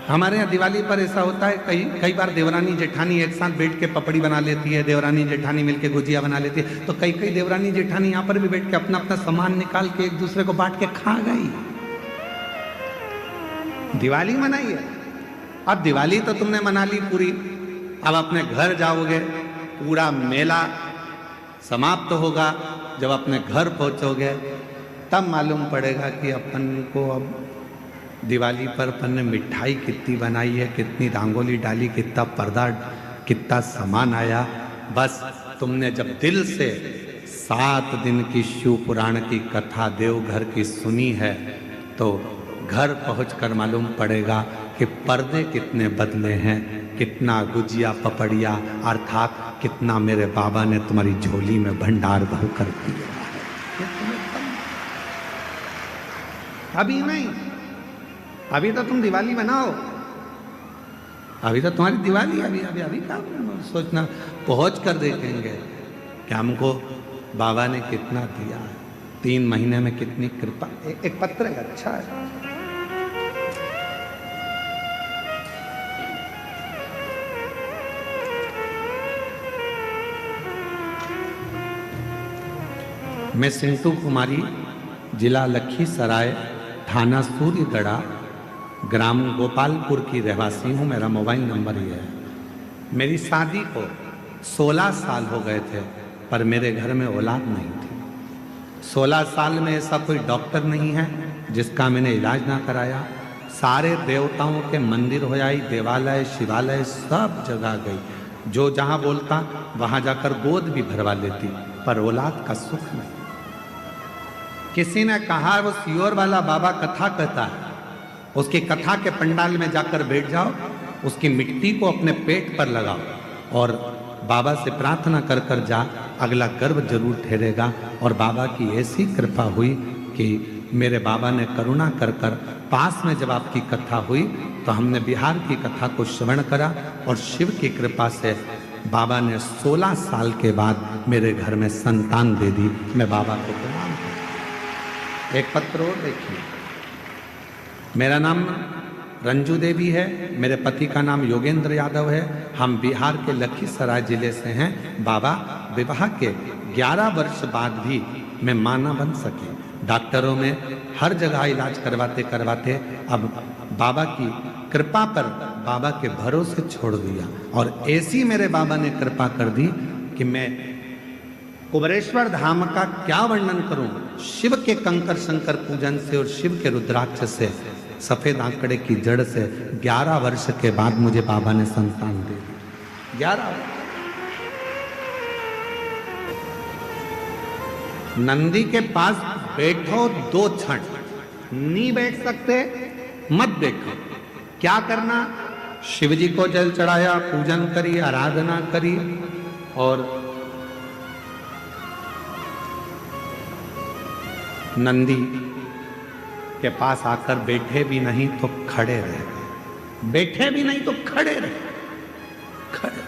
हमारे यहाँ दिवाली पर ऐसा होता है, कई बार देवरानी जेठानी एक साथ बैठ के पपड़ी बना लेती है, देवरानी जेठानी मिलके गुजिया बना लेती है। तो कई देवरानी जेठानी यहाँ पर भी बैठ के अपना अपना सामान निकाल के एक दूसरे को बांट के खा गई। दिवाली मनाई है। अब दिवाली तो तुमने मना ली पूरी, अब अपने घर जाओगे, पूरा मेला समाप्त होगा। जब अपने घर पहुंचोगे तब मालूम पड़ेगा कि अपन को अब दिवाली पर अपन ने मिठाई कितनी बनाई है, कितनी रंगोली डाली, कितना पर्दा, कितना सामान आया। बस तुमने जब दिल से 7 दिन की शिव पुराण की कथा देवघर की सुनी है, तो घर पहुंचकर मालूम पड़ेगा कि पर्दे कितने बदले हैं, कितना गुजिया पपड़िया अर्थात कितना मेरे बाबा ने तुम्हारी झोली में भंडार भर कर दिया है। अभी नहीं, अभी तो तुम दिवाली मनाओ, अभी तो तुम्हारी दिवाली। अभी क्या सोचना, पहुंच कर देखेंगे कि हमको बाबा ने कितना दिया है, 3 महीने में कितनी कृपा। एक पत्र है, अच्छा है। मैं सिंटू कुमारी, जिला लखीसराय, थाना सूर्यगढ़ा, ग्राम गोपालपुर की रहवासी हूँ। मेरा मोबाइल नंबर ये है। मेरी शादी को 16 साल हो गए थे, पर मेरे घर में औलाद नहीं थी। 16 साल में ऐसा कोई डॉक्टर नहीं है जिसका मैंने इलाज ना कराया। सारे देवताओं के मंदिर हो आई, देवालय शिवालय सब जगह गई, जो जहाँ बोलता वहाँ जाकर गोद भी भरवा लेती, पर औलाद का सुख नहीं। किसी ने कहा वो सियोर वाला बाबा कथा कहता है, उसकी कथा के पंडाल में जाकर बैठ जाओ, उसकी मिट्टी को अपने पेट पर लगाओ और बाबा से प्रार्थना कर कर जा, अगला गर्भ जरूर ठहरेगा। और बाबा की ऐसी कृपा हुई कि मेरे बाबा ने करुणा कर कर, पास में जब आपकी कथा हुई तो हमने बिहार की कथा को श्रवण करा और शिव की कृपा से बाबा ने 16 साल के बाद मेरे घर में संतान दे दी। मैं बाबा को प्रणाम करता। एक पत्र और देखिए। मेरा नाम रंजू देवी है, मेरे पति का नाम योगेंद्र यादव है। हम बिहार के लखीसराय जिले से हैं। बाबा, विवाह के 11 वर्ष बाद भी मैं मां ना बन सके। डॉक्टरों में हर जगह इलाज करवाते करवाते अब बाबा की कृपा पर बाबा के भरोसे छोड़ दिया। और ऐसी मेरे बाबा ने कृपा कर दी कि मैं कुबरेश्वर धाम का क्या वर्णन करूं। शिव के कंकर शंकर पूजन से और शिव के रुद्राक्ष से, सफेद आंकड़े की जड़ से 11 वर्ष के बाद मुझे बाबा ने संतान दे दी। 11 नंदी के पास बैठो 2 क्षण, नहीं बैठ सकते मत बैठो। क्या करना, शिव जी को जल चढ़ाया, पूजन करी, आराधना करी और नंदी के पास आकर बैठे भी नहीं तो खड़े रहे, बैठे भी नहीं तो खड़े रहे, खड़े।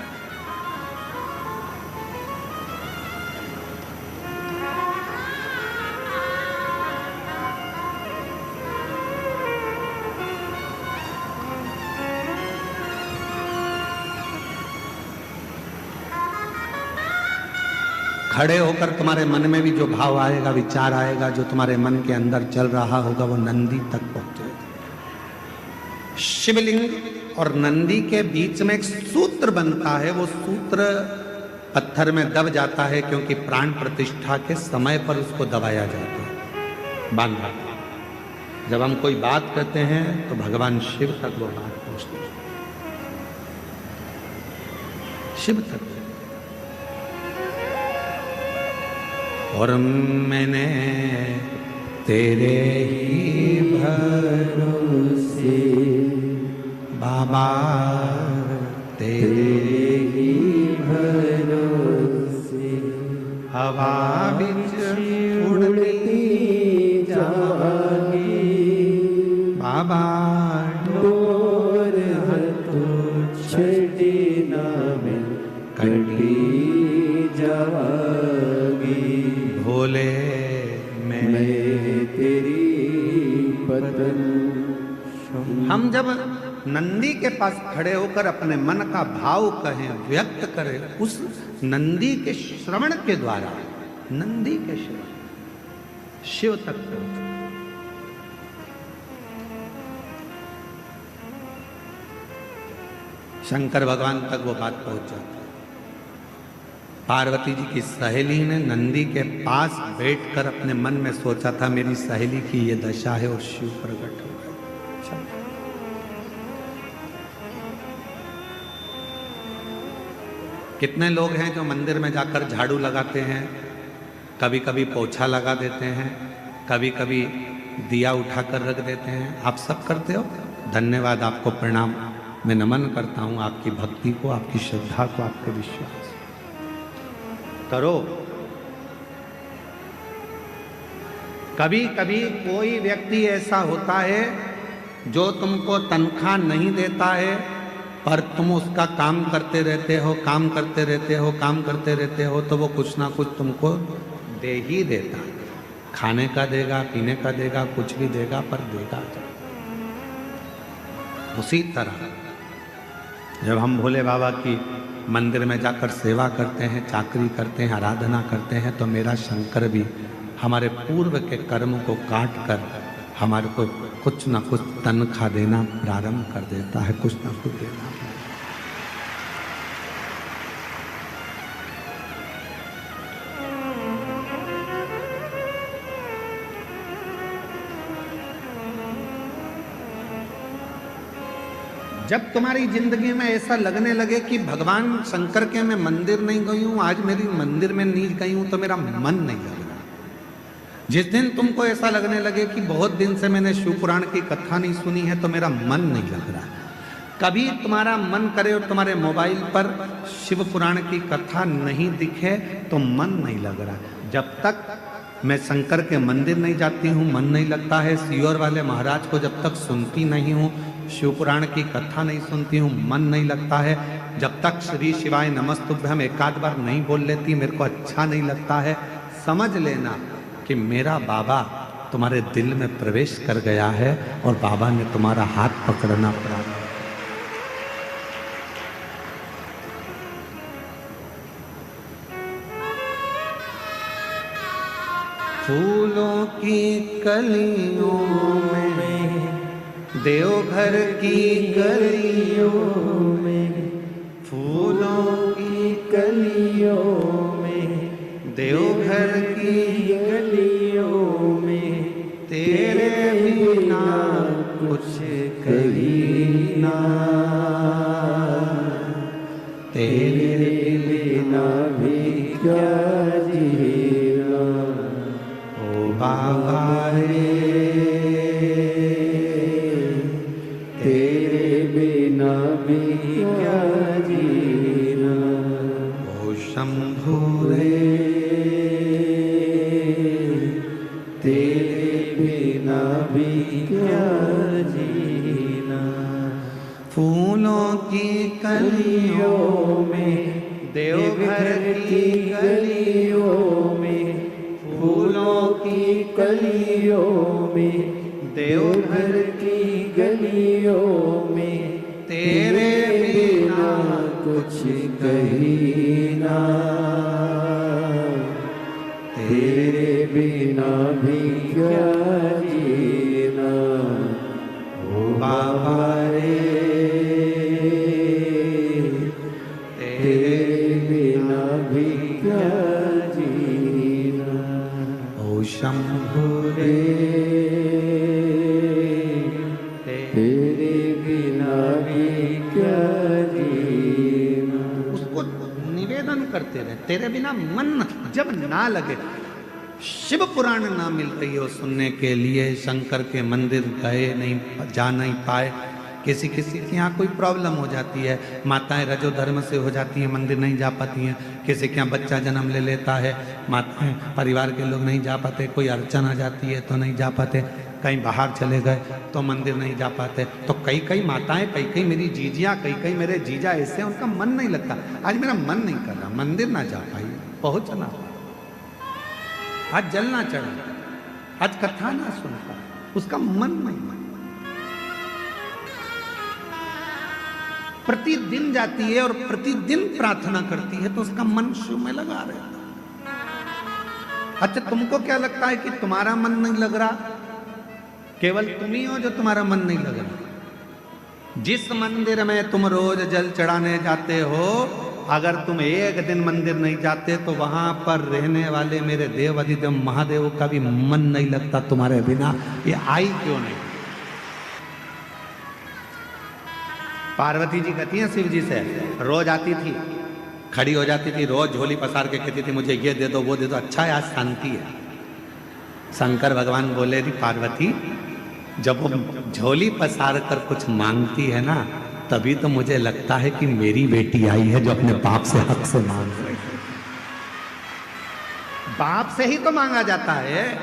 खड़े होकर तुम्हारे मन में भी जो भाव आएगा, विचार आएगा, जो तुम्हारे मन के अंदर चल रहा होगा, वो नंदी तक पहुंचेगा। शिवलिंग और नंदी के बीच में एक सूत्र बनता है, वो सूत्र पत्थर में दब जाता है, क्योंकि प्राण प्रतिष्ठा के समय पर उसको दबाया जाता है, बांधा। जब हम कोई बात कहते हैं तो भगवान शिव तक वो बात पहुंचती है, शिव तक। और मैंने तेरे ही भरोसे बाबा, तेरे ही भरोसे हवा बिच उड़ती जागी बाबा, डोर हथों छड़ी ना में कटी जागी। भोले मैं तेरी बदन। हम जब नंदी के पास खड़े होकर अपने मन का भाव कहें, व्यक्त करें, उस नंदी के श्रवण के द्वारा, नंदी के श्रवण शिव तक पहुंचे। शंकर भगवान तक वो बात पहुंच जाती। पार्वती जी की सहेली ने नंदी के पास बैठकर अपने मन में सोचा था, मेरी सहेली की ये दशा है, और शिव प्रकट हो गए। कितने लोग हैं जो मंदिर में जाकर झाड़ू लगाते हैं, कभी कभी पोछा लगा देते हैं, कभी कभी दिया उठाकर रख देते हैं। आप सब करते हो, धन्यवाद, आपको प्रणाम, मैं नमन करता हूं आपकी भक्ति को, आपकी श्रद्धा को, आपके विश्वास करो। कभी कभी कोई व्यक्ति ऐसा होता है जो तुमको तनख्वाह नहीं देता है, पर तुम उसका काम करते रहते हो, काम करते रहते हो, काम करते रहते हो, तो वो कुछ ना कुछ तुमको दे ही देता। खाने का देगा, पीने का देगा, कुछ भी देगा, पर देगा। उसी तरह जब हम भोले बाबा की मंदिर में जाकर सेवा करते हैं, चाकरी करते हैं, आराधना करते हैं, तो मेरा शंकर भी हमारे पूर्व के कर्म को काट कर हमारे को कुछ ना कुछ तनख्वाह देना प्रारंभ कर देता है, कुछ ना कुछ देना। जब तुम्हारी जिंदगी में ऐसा लगने लगे कि भगवान शंकर के मैं मंदिर नहीं गई हूं, आज मेरी मंदिर में नहीं गई हूं, तो मेरा मन नहीं लग रहा। जिस दिन तुमको ऐसा लगने लगे कि बहुत दिन से मैंने शिव पुराण की कथा नहीं सुनी है, तो मेरा मन नहीं लग रहा। कभी तुम्हारा मन करे और तुम्हारे मोबाइल पर शिव पुराण की कथा नहीं दिखे तो मन नहीं लग रहा। जब तक मैं शंकर के मंदिर नहीं जाती हूँ, मन नहीं लगता है। सीहोर वाले महाराज को जब तक सुनती नहीं हूँ, शिव पुराण की कथा नहीं सुनती हूँ, मन नहीं लगता है। जब तक श्री शिवाय नमस्तुभ्यम एकाध बार नहीं बोल लेती, मेरे को अच्छा नहीं लगता है। समझ लेना कि मेरा बाबा तुम्हारे दिल में प्रवेश कर गया है और बाबा ने तुम्हारा हाथ पकड़ना प्रारंभ। फूलों की कलियों में, देवघर की गलियों में, फूलों की कलियों में, देवघर की गलियों में, तेरे बिना कुछ कहीं ना, तेरे बिना भी क्या जीना। ओ बाबा रे, तेरे बिना भी क्या जीना। ओ शंभू रे, तेरे बिना भी क्या जीना। फूलों की कलियों में, देवघर की गलियों में, फूलों की कलियों में, देवघर की गलियों में, तेरे बिना कुछ कहीं ना। बिना भी क्या जीना ओ बाबा रे, तेरे बिना भी क्या जीना ओ शंभु रे, तेरे बिना भी क्या जीना। उसको निवेदन करते रहे, तेरे बिना मन जब ना लगे। शिव पुराण ना मिल रही हो सुनने के लिए, शंकर के मंदिर गए नहीं, जा नहीं पाए, किसी किसी के यहाँ कोई प्रॉब्लम हो जाती है, माताएं रजो धर्म से हो जाती हैं, मंदिर नहीं जा पाती हैं, किसी के यहाँ बच्चा जन्म ले लेता है, माताएं परिवार के लोग नहीं जा पाते, कोई अड़चन आ जाती है तो नहीं जा पाते, कहीं बाहर चले गए तो मंदिर नहीं जा पाते। तो कई कई माताएं, कई कई मेरी जीजियाँ, कई कई मेरे जीजा ऐसे उनका मन नहीं लगता, आज मेरा मन नहीं कर रहा, मंदिर ना जा पाई, पहुँचना, आज जल ना चढ़ा, आज कथा ना सुन पाए, उसका मन नहीं मन। प्रतिदिन जाती है और प्रतिदिन प्रार्थना करती है तो उसका मन शिव में लगा रहता। अच्छा, तुमको क्या लगता है कि तुम्हारा मन नहीं लग रहा? केवल तुम ही हो जो तुम्हारा मन नहीं लग रहा। जिस मंदिर में तुम रोज जल चढ़ाने जाते हो, अगर तुम एक दिन मंदिर नहीं जाते तो वहां पर रहने वाले मेरे देव अधिदेव महादेव का भी मन नहीं लगता तुम्हारे बिना। ये आई क्यों नहीं? पार्वती जी कहती हैं शिव जी से, रोज आती थी, खड़ी हो जाती थी, रोज झोली पसार के कहती थी मुझे ये दे दो वो दे दो, अच्छा है आज शांति है। शंकर भगवान बोले थी पार्वती, जब वो झोली पसार कर कुछ मांगती है ना, तभी तो मुझे लगता है कि मेरी बेटी आई है जो अपने बाप से हक से मांग रही है। बाप से ही तो मांगा जाता है,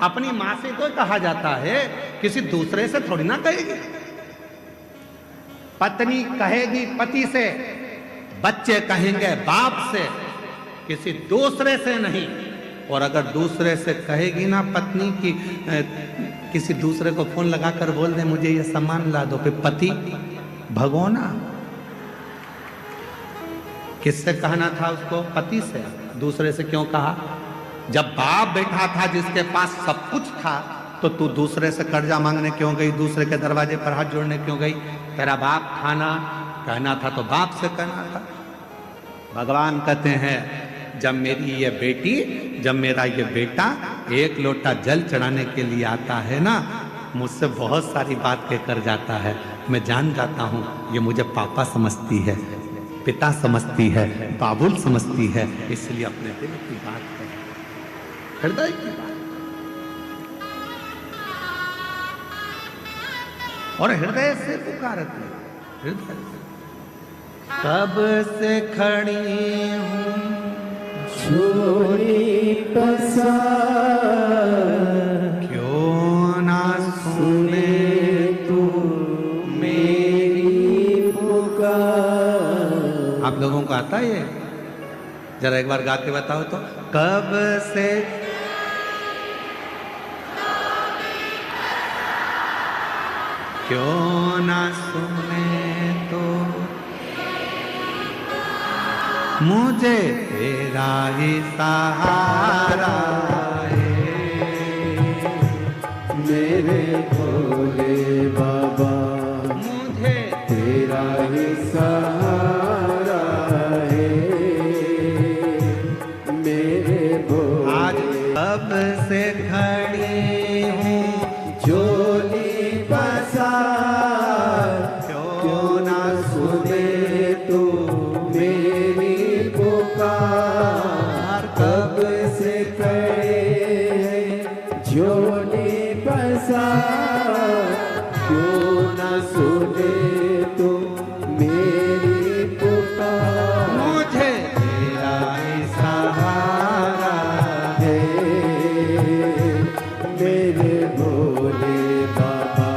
अपनी माँ से तो कहा जाता है, किसी दूसरे से थोड़ी ना कहेगी। पत्नी कहेगी पति से, बच्चे कहेंगे बाप से, किसी दूसरे से नहीं। और अगर दूसरे से कहेगी ना पत्नी की, किसी दूसरे को फोन लगाकर बोल दे मुझे ये सामान ला दो, फिर पति भगोना। किससे कहना था उसको? पति से। दूसरे से क्यों कहा? जब बाप बैठा था जिसके पास सब कुछ था, तो तू दूसरे से कर्जा मांगने क्यों गई? दूसरे के दरवाजे पर हाथ जोड़ने क्यों गई? तेरा बाप था ना, कहना था तो बाप से कहना था। भगवान कहते हैं जब मेरी ये बेटी, जब मेरा ये बेटा एक लोटा जल चढ़ाने के लिए आता है ना, मुझसे बहुत सारी बात कहकर जाता है, मैं जान जाता हूँ ये मुझे पापा समझती है, पिता समझती है, बाबुल समझती है, इसलिए अपने दिल की बात है, हृदय की बात, और हृदय से पुकारती है। हृदय कब से खड़ी हूँ झोली पसार, क्यों ना सुने तू मेरी पुकार। आप लोगों को आता है ये? जरा एक बार गा के बताओ तो। कब से क्यों ना सुने तो मुझे तेरा ही सहारा है, मेरे भोले बाबा मुझे तेरा ही सहारा है, मेरे भोले। आज कब से खड़ी हूँ झोली पसार, क्यों ना सुने तू मेरी पुकार। कब से खड़े हैं झोली पसार, क्यों ना सुने तू मेरी पुकार। मुझे तेरा ही सहारा है, मेरे भोले बाबा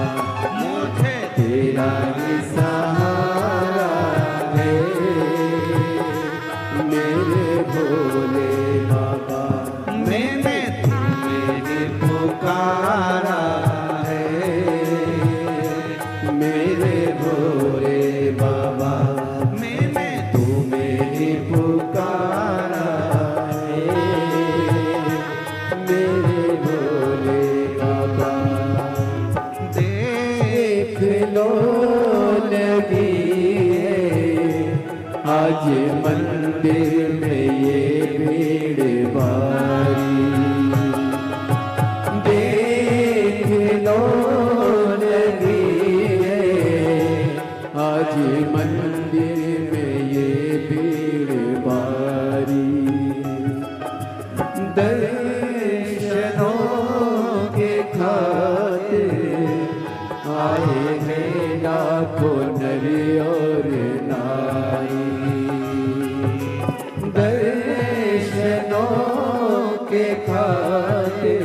मुझे तेरा ही सहारा है, मेरे भोले बाबा। मैंने मेरी पुकारा है, मेरे भोले बाबा। मैंने तू मेरी पुकारा है, मेरे आज मंदिर में ये भीड़ भारी, देख लो लगी है। आज मंदिर में ये भीड़ भारी, दर्शनों के खातिर आए हैं लाखों नर और नारी। दर्शनों के खातिर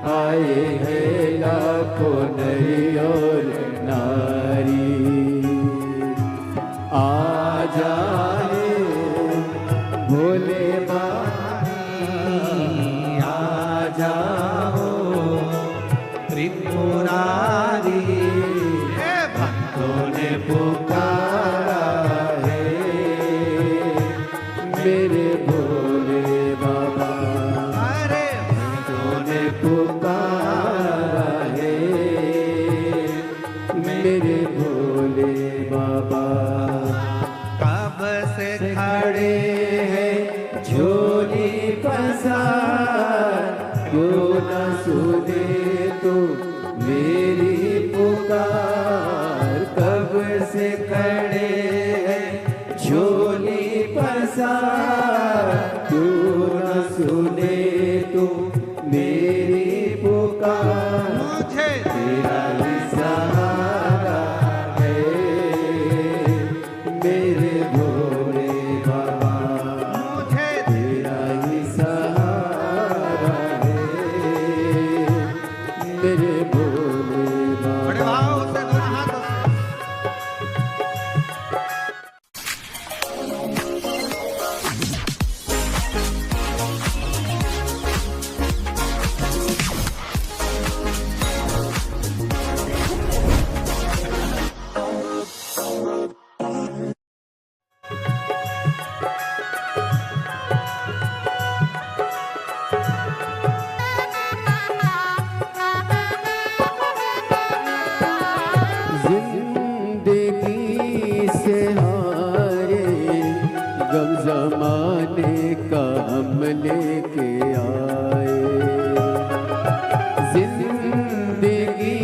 आए हैं लाखों नर और नारी। आ जाए भोले आ जाओ त्रिपुरारी, भक्तों ने पुकारा है मेरे भोले बाबा। अरे भक्तों ने पुकारा है मेरे भोले बाबा। कब से खड़े हैं झोली पसार, क्यों न सुने तो मेरी पुकार। कब से खड़े हैं झोली पसार, क्यों न सुने तो मेरी पुकार। मुझे तेरा ही सहारा है मेरे भोले बाबा। मुझे तेरा ही सहारा है मेरे भोले बड़े बाबा। भाव से दोनों हाथों से जिंदगी से हारे गम जमाने का हम लेके आए। जिंदगी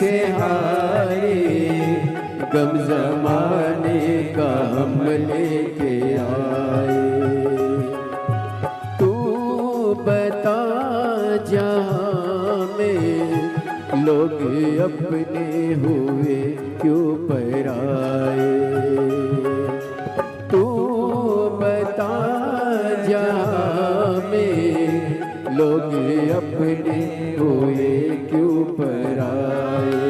से हारे गम जमाने का हम लेके आए। तू बता जहाँ में लोग अपने हुए क्यों पराए। तू बता जहाँ में लोग अपने हुए क्यों पराए।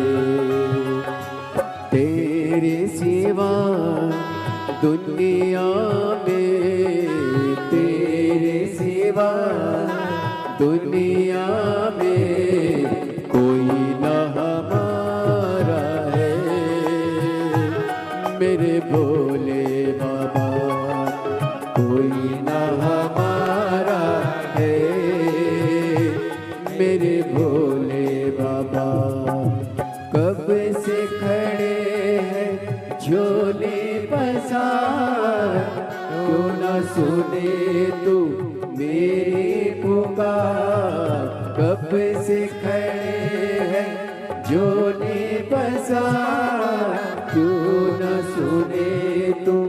तेरे सिवा दुनिया में, तेरे सिवा दुनिया में कोई न हमारा है मेरे भोले बाबा। कोई न हमारा है मेरे भोले बाबा। कब से खड़े हैं झोले पसार, क्यों न सुने तू मेरी पुकार। कब से खड़े हैं झोले पसार, क्यों न सुने तुम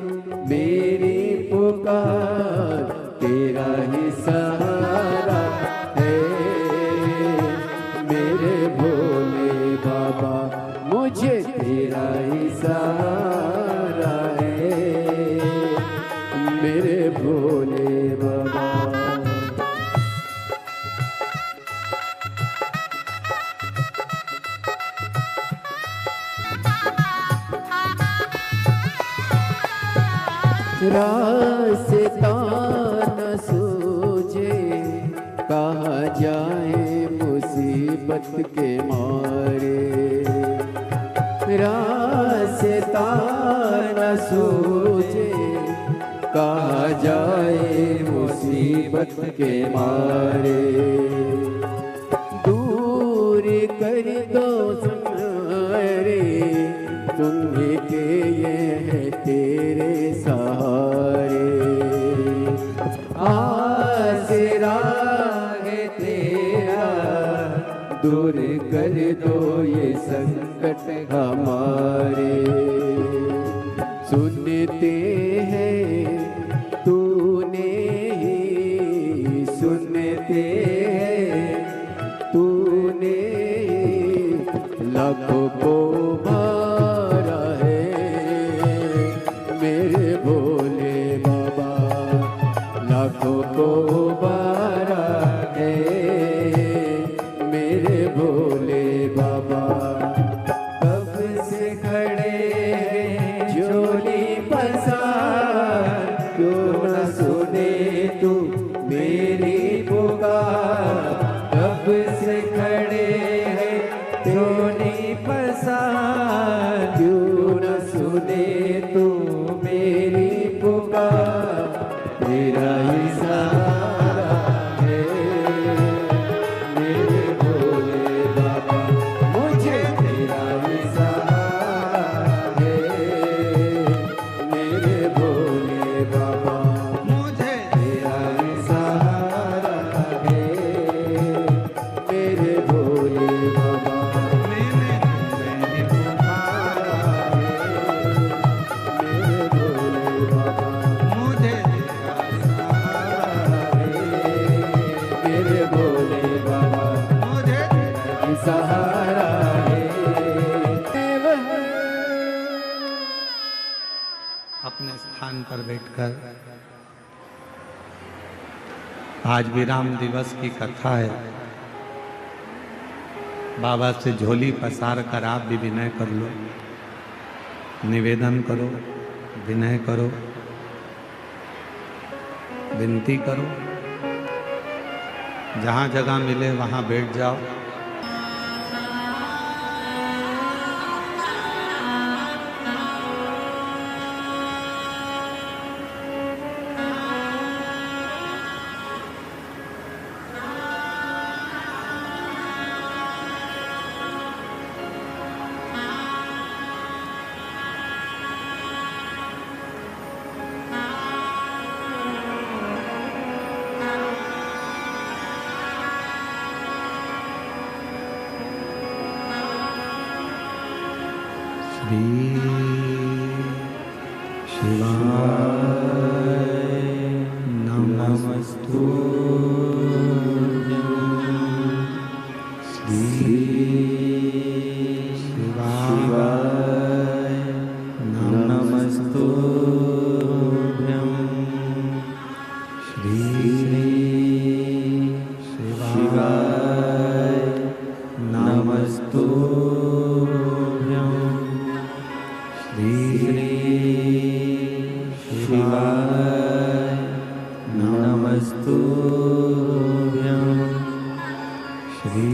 मेरी पुकार। तेरा ही सहारा है मेरे भोले बाबा। मुझे तेरा ही सहारा है मेरे भोले बाबा। रास्ता न सूझे कहाँ जाए मुसीबत के मारे। रास्ता न सूझे कहाँ जाए मुसीबत के मारे। दूर कर दो सुनारे तुम्हें के ये है तेरे साथ। दूर कर दो ये संकट हमारे। सुनते हैं तूने ही सुनते हैं तूने लाखों को मारा है मेरे भोले बाबा, लाखों को मारा है मेरे भोले बाबा। कब से खड़े हैं झोली पसार, क्यों न सुने तू मेरी पुकार। कब से खड़े हैं झोली पसार, क्यों न सुने तू मेरी पुकार। तेरा ही सहारा है मेरे भोले बाबा, मुझे तेरा ही सहारा है मेरे भोले बाबा, मुझे तेरा ही सहारा है मेरे भोले बाबा। मैंने पुकारा है मेरे भोले बाबा, मुझे मेरे भोले बाबा, मुझे तेरा सहारा है। अपने स्थान पर बैठकर आज विराम दिवस की कथा है। बाबा से झोली पसार कर आप भी विनय कर लो, निवेदन करो, विनय करो, विनती करो। जहाँ जगह मिले वहाँ बैठ जाओ। श्री शिवाय नमस्तु। श्री शिवाय नमस्तु। श्री शिवाय नमस्तु। श्री शिवाय नमस्तुभ्यं। श्री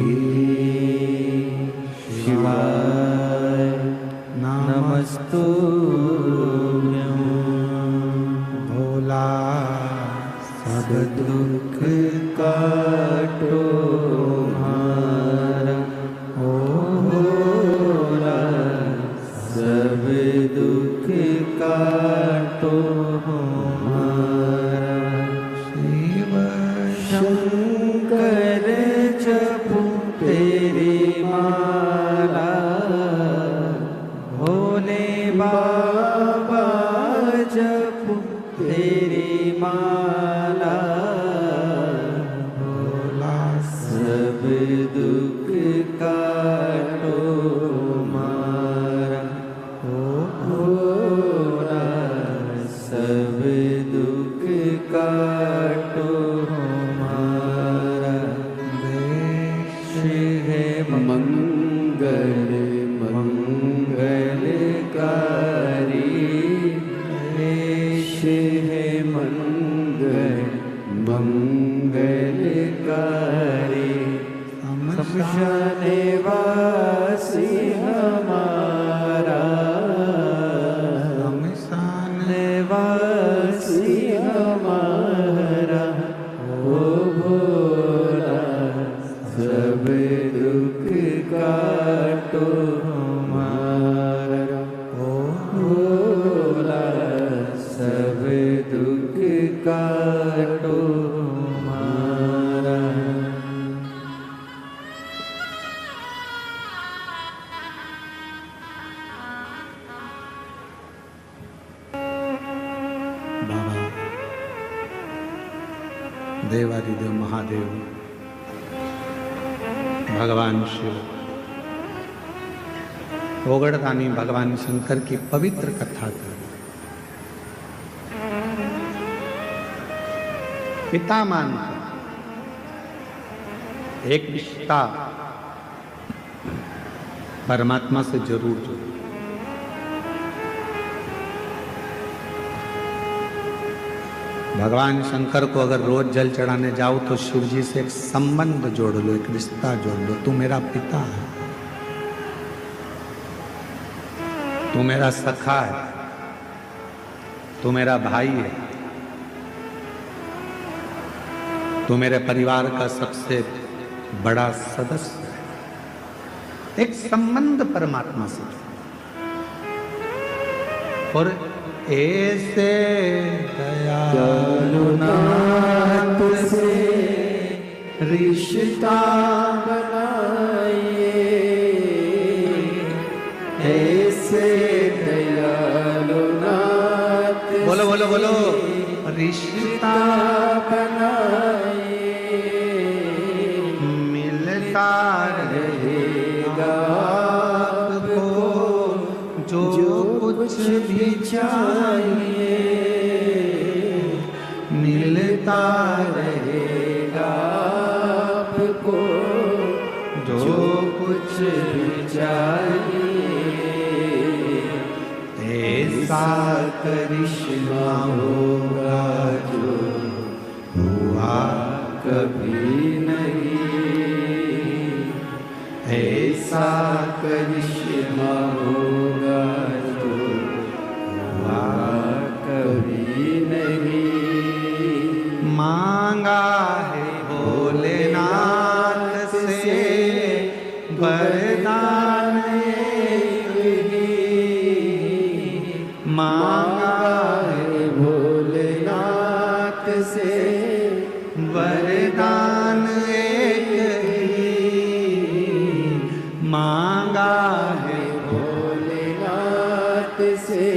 शिवाय नमस्तुभ्यं। भोला सब दुख काटो हमारा, ओ भोला सब दुख काटो हमारा। शिव शंकर जपो तेरी माला, भोले बाबा जपो तेरी माला। भोला सब दुख काटो हमारा, भोला सब दुख काटो हमारा। देश है मंगल मंगलकारी, देश है मंगल मंगलकारी। शमशान वासी हमारा, शमशान वासी हमारा। ओ भोला सब दुख काटो हमारा, ओ भोला सब दुख काटो हमारा। देवादिदेव महादेव, भगवान शिव, ओगड़दानी भगवान शंकर की पवित्र कथा कर। पिता मानकर एक रिश्ता परमात्मा से जरूर जोड़ो। भगवान शंकर को अगर रोज जल चढ़ाने जाओ तो शिव जी से एक संबंध जोड़ लो, एक रिश्ता जोड़ लो। तू मेरा पिता है, तू मेरा सखा है, तू मेरा भाई है, तू मेरे परिवार का सबसे बड़ा सदस्य है। एक संबंध परमात्मा से। और ऐसे दयालुनाथ से रिश्ता बनाइए, ऐसे दयालुनाथ बोलो बोलो बोलो, रिश्ता बनाइए, मिलता रहेगा आपको जो कुछ भी चाहिए, मिलता रहेगा आपको जो कुछ भी चाहिए। ऐसा करिश्मा होगा जो हुआ कभी नहीं, ऐसा करिश्मा होगा जो हुआ कभी नहीं। मांगा है भोलेनाथ से वरदान एक ही, मांगा है भोलेनाथ से वरदान एक ही, मांगा है भोलेनाथ से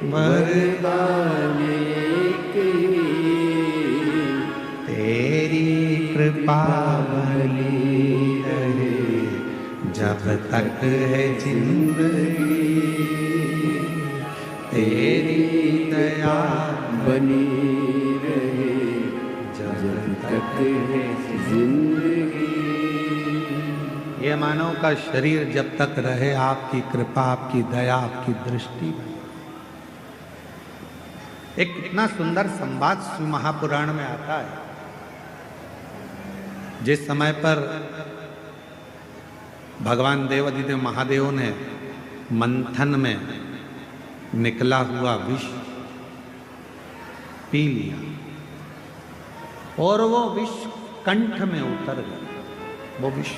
वरदान एक ही। तेरी कृपा बनी रहे जब तक है जिंदगी, तेरी दया बनी रहे जब तक है जिंदगी। ये मानव का शरीर जब तक रहे आपकी कृपा, आपकी दया, आपकी दृष्टि। एक इतना सुंदर संवाद शिव महापुराण में आता है। जिस समय पर भगवान देवादिदेव महादेव ने मंथन में निकला हुआ विष पी लिया और वो विष कंठ में उतर गया, वो विष।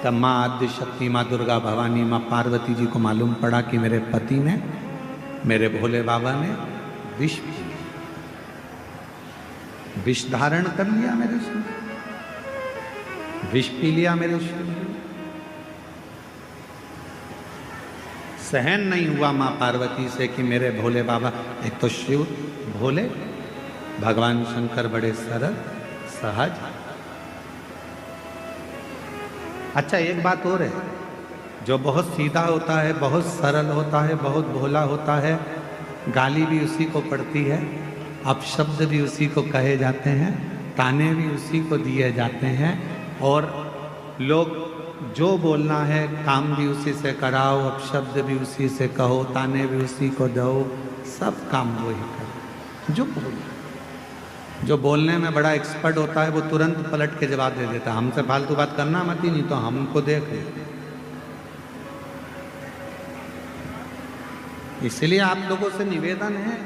तब माँ आद्य शक्ति, माँ दुर्गा भवानी, माँ पार्वती जी को मालूम पड़ा कि मेरे पति ने, मेरे भोले बाबा ने विष पी लिया, विष धारण कर लिया मेरे शिव, विष पी लिया मेरे शिव। सहन नहीं हुआ माँ पार्वती से कि मेरे भोले बाबा, एक तो शिव भोले, भगवान शंकर बड़े सरल सहज। अच्छा एक बात और है, जो बहुत सीधा होता है, बहुत सरल होता है, बहुत भोला होता है, गाली भी उसी को पड़ती है, अपशब्द भी उसी को कहे जाते हैं, ताने भी उसी को दिए जाते हैं, और लोग जो बोलना है काम भी उसी से कराओ, अपशब्द भी उसी से कहो, ताने भी उसी को दो, सब काम वही करो। जो बोलने में बड़ा एक्सपर्ट होता है वो तुरंत पलट के जवाब दे देता है, हमसे फालतू बात करना मत ही, नहीं तो हमको देख ले। इसलिए आप लोगों से निवेदन है,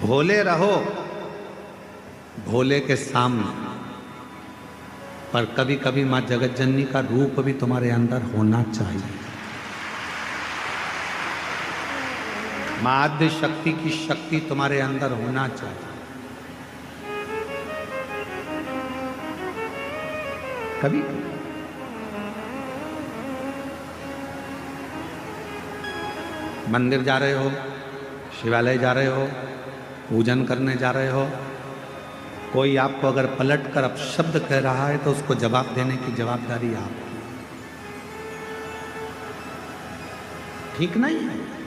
भोले रहो भोले के सामने, पर कभी कभी माँ जगत जननी का रूप भी तुम्हारे अंदर होना चाहिए। माँ आद्य शक्ति की शक्ति तुम्हारे अंदर होना चाहिए। कभी मंदिर जा रहे हो, शिवालय जा रहे हो, पूजन करने जा रहे हो, कोई आपको अगर पलट कर अपशब्द कह रहा है तो उसको जवाब देने की जवाबदारी आपकी। ठीक नहीं है।